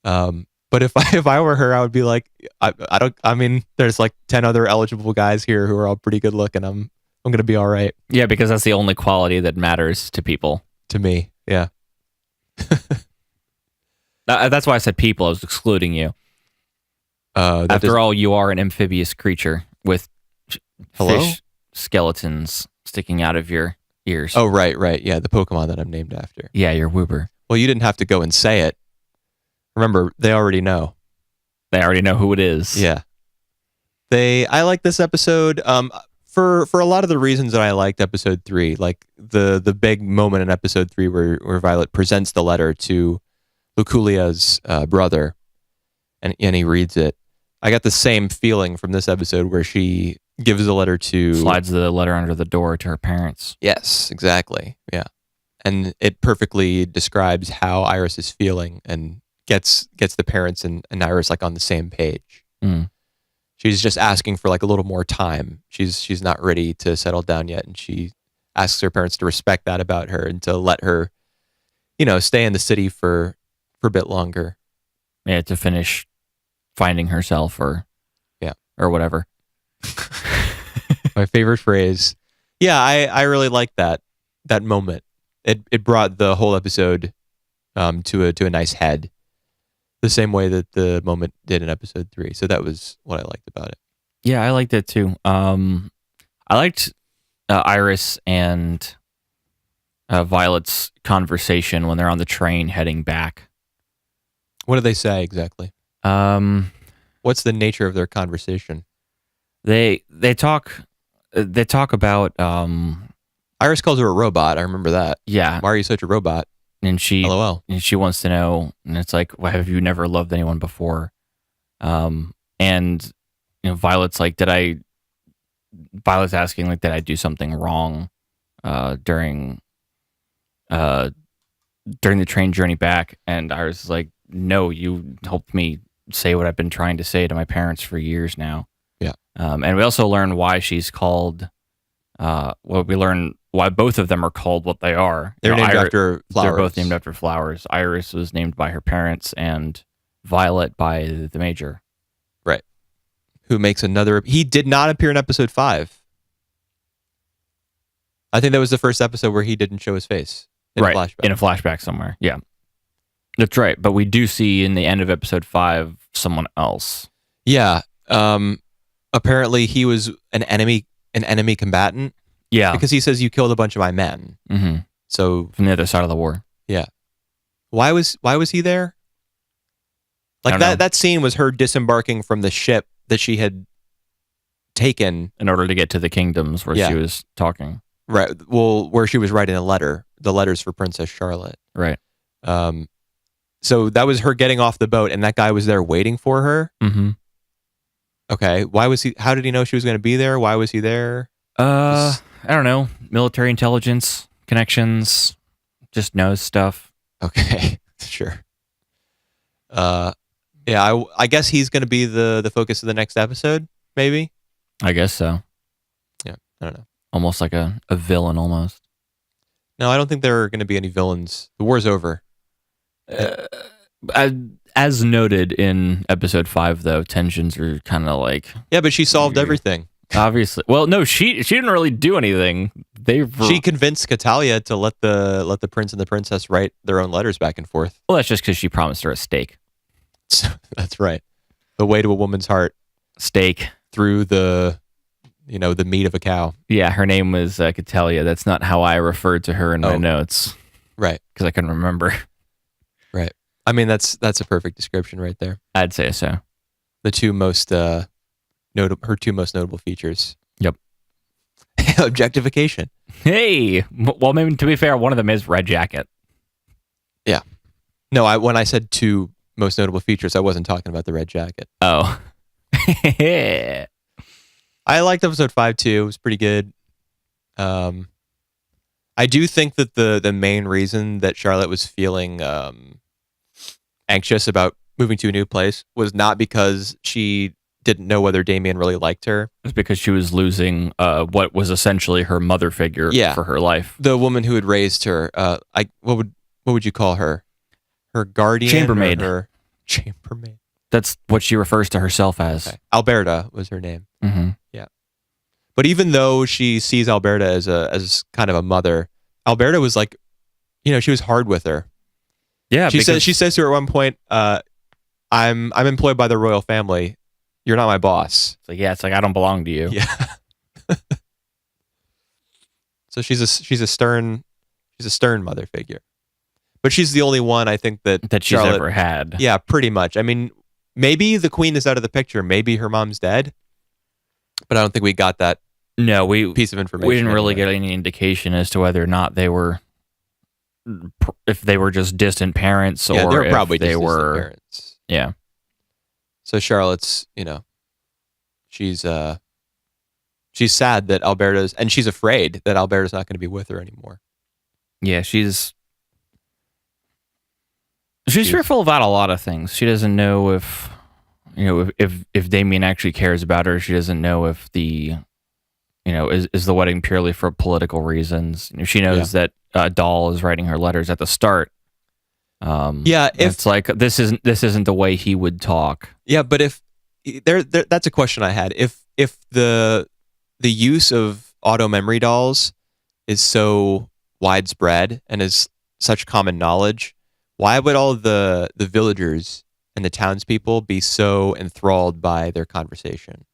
But if I were her, I would be like, there's like 10 other eligible guys here who are all pretty good looking. I'm going to be all right. Yeah, because that's the only quality that matters to people. To me, yeah. That's why I said people. I was excluding you. After all, you are an amphibious creature with fish skeletons sticking out of your ears. Oh, right. Yeah, the Pokemon that I'm named after. Yeah, you're Wooper. Well, you didn't have to go and say it. Remember, they already know. They already know who it is. Yeah. I like this episode. for a lot of the reasons that I liked episode 3, like the big moment in episode 3 where Violet presents the letter to Luculia's brother, and he reads it. I got the same feeling from this episode where she gives the letter to... Slides the letter under the door to her parents. Yes, exactly. Yeah. And it perfectly describes how Iris is feeling and gets the parents and Iris like on the same page. Mm. She's just asking for like a little more time. She's not ready to settle down yet, and she asks her parents to respect that about her and to let her, stay in the city for a bit longer. Yeah, to finish finding herself or whatever. My favorite phrase. Yeah, I really like that moment. It brought the whole episode to a nice head, the same way that the moment did in episode 3. So that was what I liked about it. Yeah, I liked it too. I liked Iris and Violet's conversation when they're on the train heading back. What do they say exactly? What's the nature of their conversation? They talk about Iris calls her a robot. I remember that. Yeah. Why are you such a robot? And she LOL. And she wants to know, and it's like, well, have you never loved anyone before? And Violet's like, Violet's asking like, did I do something wrong during the train journey back? And Iris is like, no, you helped me say what I've been trying to say to my parents for years now. Yeah. And we also learn why she's called. We learn why both of them are called what they are. They're named after flowers. They're both named after flowers. Iris was named by her parents, and Violet by the Major. Right. Who makes another... He did not appear in episode 5. I think that was the first episode where he didn't show his face. In a flashback. In a flashback somewhere. Yeah. That's right. But we do see in the end of episode 5 someone else. Yeah. Apparently he was an enemy combatant. Yeah. Because he says you killed a bunch of my men. Mm-hmm. So from the other side of the war. Yeah. Why was he there? Like that scene was her disembarking from the ship that she had taken in order to get to the kingdoms where she was talking. Right. Well, where she was writing the letters for Princess Charlotte. Right. So that was her getting off the boat, and that guy was there waiting for her. Mm-hmm. Okay. Why was he? How did he know she was going to be there? Why was he there? I don't know. Military intelligence connections. Just knows stuff. Okay. Sure. Yeah. I guess he's going to be the focus of the next episode. Maybe. I guess so. Yeah. I don't know. Almost like a villain, almost. No, I don't think there are going to be any villains. The war's over. As noted in episode 5, though, tensions are kind of like... Yeah, but she solved everything. Obviously. Well, no, she didn't really do anything. She convinced Catalia to let the prince and the princess write their own letters back and forth. Well, that's just because she promised her a steak. That's right. The way to a woman's heart. Steak. Through the meat of a cow. Yeah, her name was Catalia. That's not how I referred to her in my notes. Right. Because I couldn't remember. Right. I mean, that's a perfect description right there. I'd say so. The two most her two most notable features. Yep. Objectification. Hey, well, maybe to be fair, one of them is Red Jacket. Yeah. No, when I said two most notable features, I wasn't talking about the Red Jacket. Oh. I liked episode 5 too. It was pretty good. I do think that the main reason that Charlotte was feeling anxious about moving to a new place was not because she didn't know whether Damien really liked her. It was because she was losing what was essentially her mother figure for her life. The woman who had raised her. What would you call her? Her guardian? Chambermaid. Her chambermaid. That's what she refers to herself as. Okay. Alberta was her name. Mm-hmm. Yeah. But even though she sees Alberta as kind of a mother, Alberta was like, she was hard with her. Yeah. She says to her at one point, I'm employed by the royal family. You're not my boss. It's like I don't belong to you. Yeah. So she's a stern mother figure. But she's the only one I think that she's Charlotte ever had. Yeah, pretty much. I mean, maybe the queen is out of the picture. Maybe her mom's dead. But I don't think we got that No, piece of information. we didn't really anyway. get any indication as to whether or not they were, if they were just distant parents, Yeah, or they're if probably they just distant were. parents. Yeah. So Charlotte's, she's sad that Alberto's, and she's afraid that Alberto's not going to be with her anymore. Yeah, she's fearful about a lot of things. She doesn't know if, if Damien actually cares about her. She doesn't know if is the wedding purely for political reasons. She knows that Doll is writing her letters at the start. It's like this isn't the way he would talk. Yeah, but if that's a question I had. If the use of auto memory dolls is so widespread and is such common knowledge, why would all the villagers and the townspeople be so enthralled by their conversation?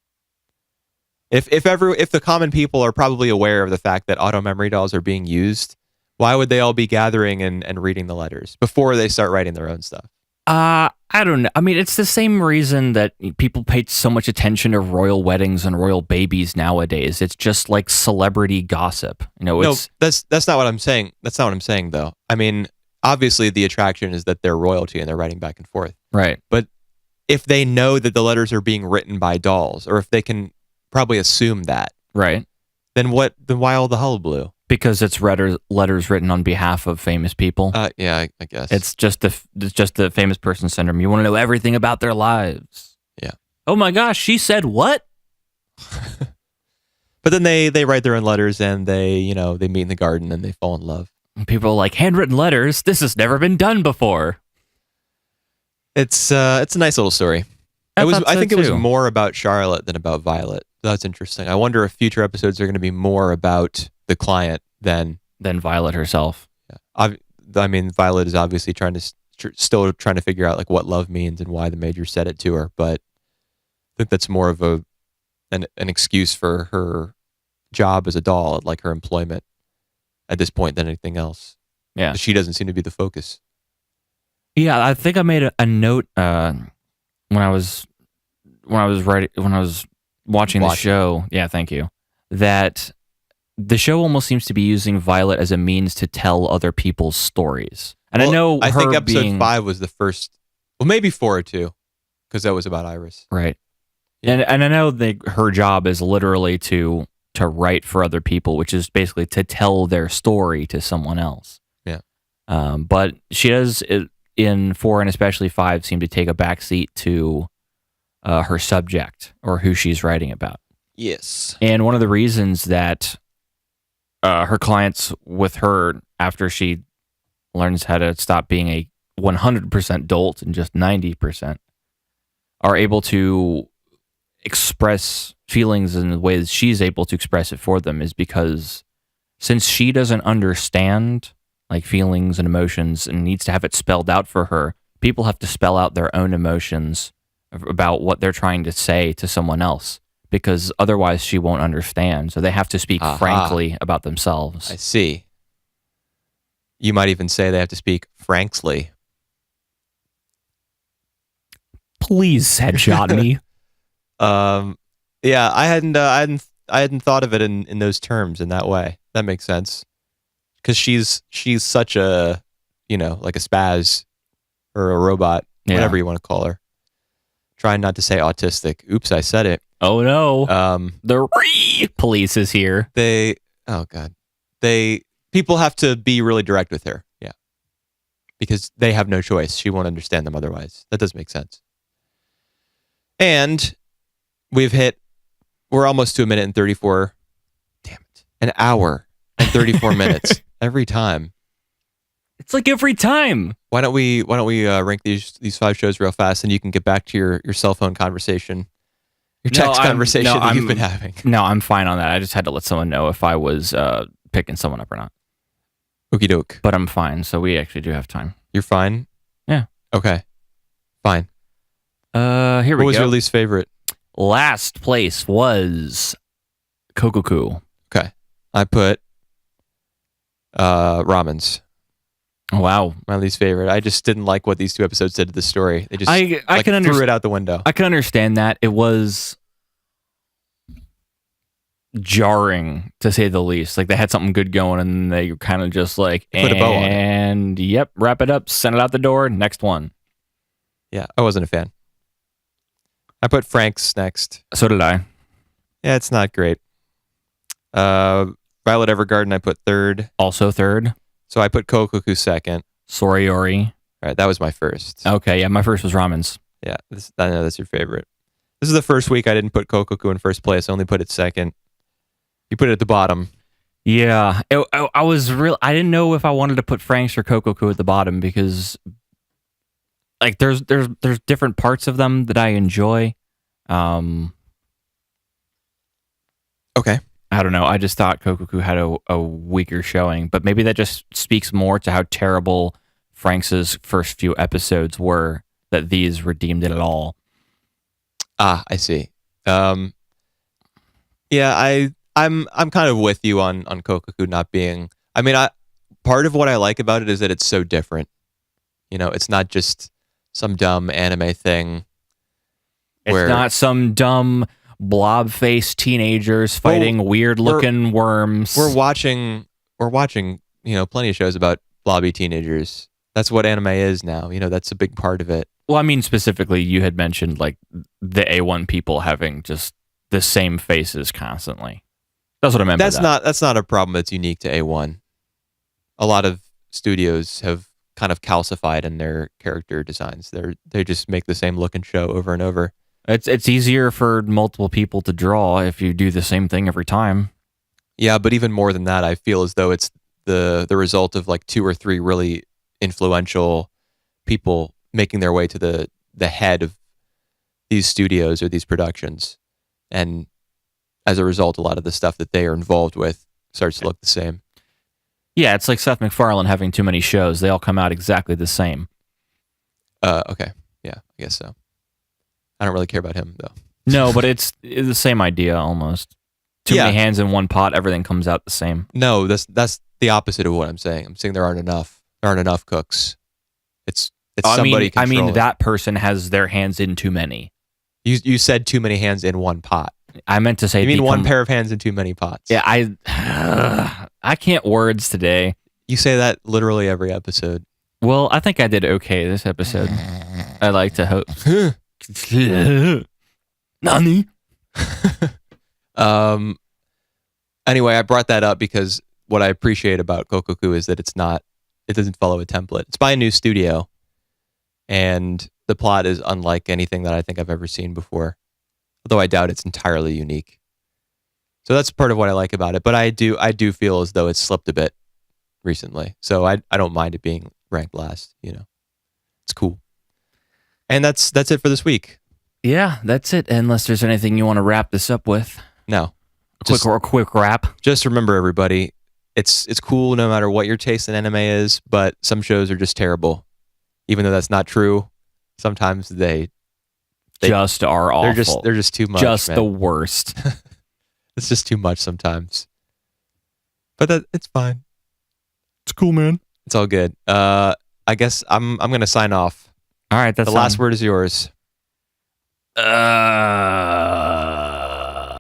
If the common people are probably aware of the fact that auto memory dolls are being used, why would they all be gathering and reading the letters before they start writing their own stuff? I don't know. I mean, it's the same reason that people pay so much attention to royal weddings and royal babies nowadays. It's just like celebrity gossip. It's, no, that's not what I'm saying. That's not what I'm saying, though. I mean, obviously the attraction is that they're royalty and they're writing back and forth. Right. But if they know that the letters are being written by dolls, or if they can probably assume that, right, then why all the hullabaloo? Because it's letters written on behalf of famous people. Yeah, I guess it's just the famous person syndrome. You want to know everything about their lives. Yeah. Oh my gosh, she said what? But then they write their own letters, and they meet in the garden and they fall in love. And people are like, handwritten letters. This has never been done before. It's a nice little story. I think it was more about Charlotte than about Violet. That's interesting. I wonder if future episodes are going to be more about the client than Violet herself. Yeah. I mean, Violet is obviously still trying to figure out like what love means and why the Major said it to her. But I think that's more of an excuse for her job as a doll, like her employment at this point, than anything else. Yeah, she doesn't seem to be the focus. Yeah, I think I made a note when I was watching the show. Yeah, thank you. That the show almost seems to be using Violet as a means to tell other people's stories. And I think episode 5 was the first. Well, maybe 4 or 2, because that was about Iris. Right. Yeah. And I know her job is literally to write for other people, which is basically to tell their story to someone else. Yeah. But she does, in 4 and especially 5, seem to take a backseat to her subject or who she's writing about. Yes. And one of the reasons that her clients with her, after she learns how to stop being a 100% dolt and just 90%, are able to express feelings in the way that she's able to express it for them, is because since she doesn't understand like feelings and emotions and needs to have it spelled out for her, people have to spell out their own emotions about what they're trying to say to someone else, because otherwise she won't understand. So they have to speak frankly about themselves. I see. You might even say they have to speak frankly. Please headshot me. Yeah, I hadn't thought of it in those terms, in that way. That makes sense. Because she's such a, like a spaz or a robot, whatever you want to call her. Trying not to say autistic. Oops, I said it. Oh no. The police is here. Oh God. People have to be really direct with her. Yeah. Because they have no choice. She won't understand them otherwise. That does make sense. And we're almost to 1 minute and 34. Damn it. An hour and 34 minutes every time. It's like every time. Why don't we rank these 5 shows real fast, and you can get back to your cell phone conversation, your text conversation that you've been having. No, I'm fine on that. I just had to let someone know if I was picking someone up or not. Okie doke. But I'm fine, so we actually do have time. You're fine? Yeah. Okay. Fine. Here we go. What was your least favorite? Last place was Kokkoku. Okay. I put Ramens. Wow. My least favorite. I just didn't like what these 2 episodes did to the story. They just threw it out the window. I can understand that. It was jarring to say the least. Like they had something good going and they kind of just like, They put a bow on it. and yep, wrap it up, send it out the door, next one. Yeah, I wasn't a fan. I put FranXX next. So did I. Yeah, it's not great. Violet Evergarden I put third. Also third. So I put Kokkoku second. Sora Yori. All right, that was my first. Okay, yeah, my first was Ramens. Yeah, I know that's your favorite. This is the first week I didn't put Kokkoku in first place. I only put it second. You put it at the bottom. Yeah, I was real. I didn't know if I wanted to put FranXX or Kokkoku at the bottom because, like, there's different parts of them that I enjoy. Okay. I don't know. I just thought Kokkoku had a weaker showing, but maybe that just speaks more to how terrible FranXX's first few episodes were that these redeemed it at all. Ah, I see. Yeah, I'm kind of with you on Kokkoku not being. I mean, part of what I like about it is that it's so different. You know, it's not just some dumb anime thing. It's not some dumb blob-faced teenagers fighting weird-looking worms. We're watching, you know, plenty of shows about blobby teenagers. That's what anime is now. You know, that's a big part of it. Well, I mean, specifically, you had mentioned like the A1 people having just the same faces constantly. That's what I meant. That's not a problem that's unique to A1. A lot of studios have kind of calcified in their character designs. They just make the same looking show over and over. It's easier for multiple people to draw if you do the same thing every time. Yeah, but even more than that, I feel as though it's the result of like 2 or 3 really influential people making their way to the head of these studios or these productions. And as a result, a lot of the stuff that they are involved with starts to look the same. Yeah, it's like Seth MacFarlane having too many shows. They all come out exactly the same. Okay. Yeah, I guess so. I don't really care about him, though. No, but it's the same idea almost. Too many hands in one pot, everything comes out the same. No, that's the opposite of what I'm saying. I'm saying there aren't enough cooks. It's somebody I mean controlling. that person has their hands in too many. You said too many hands in one pot. I meant to say you mean one pair of hands in too many pots. Yeah, I can't words today. You say that literally every episode. Well, I think I did okay this episode. I like to hope. Nani? Anyway, I brought that up because what I appreciate about Kokkoku is that it doesn't follow a template. It's by a new studio, and the plot is unlike anything that I think I've ever seen before. Although I doubt it's entirely unique. So that's part of what I like about it. But I do feel as though it's slipped a bit recently. So I don't mind it being ranked last, you know. It's cool. And that's it for this week. Yeah, that's it. Unless there's anything you want to wrap this up with. No. A quick wrap. Just remember, everybody, it's cool no matter what your taste in anime is, but some shows are just terrible. Even though that's not true, sometimes they just are awful. They're just too much. Just man. the worst. It's just too much sometimes. But it's fine. It's cool, man. It's all good. I guess I'm gonna sign off. All right, that's the last word is yours.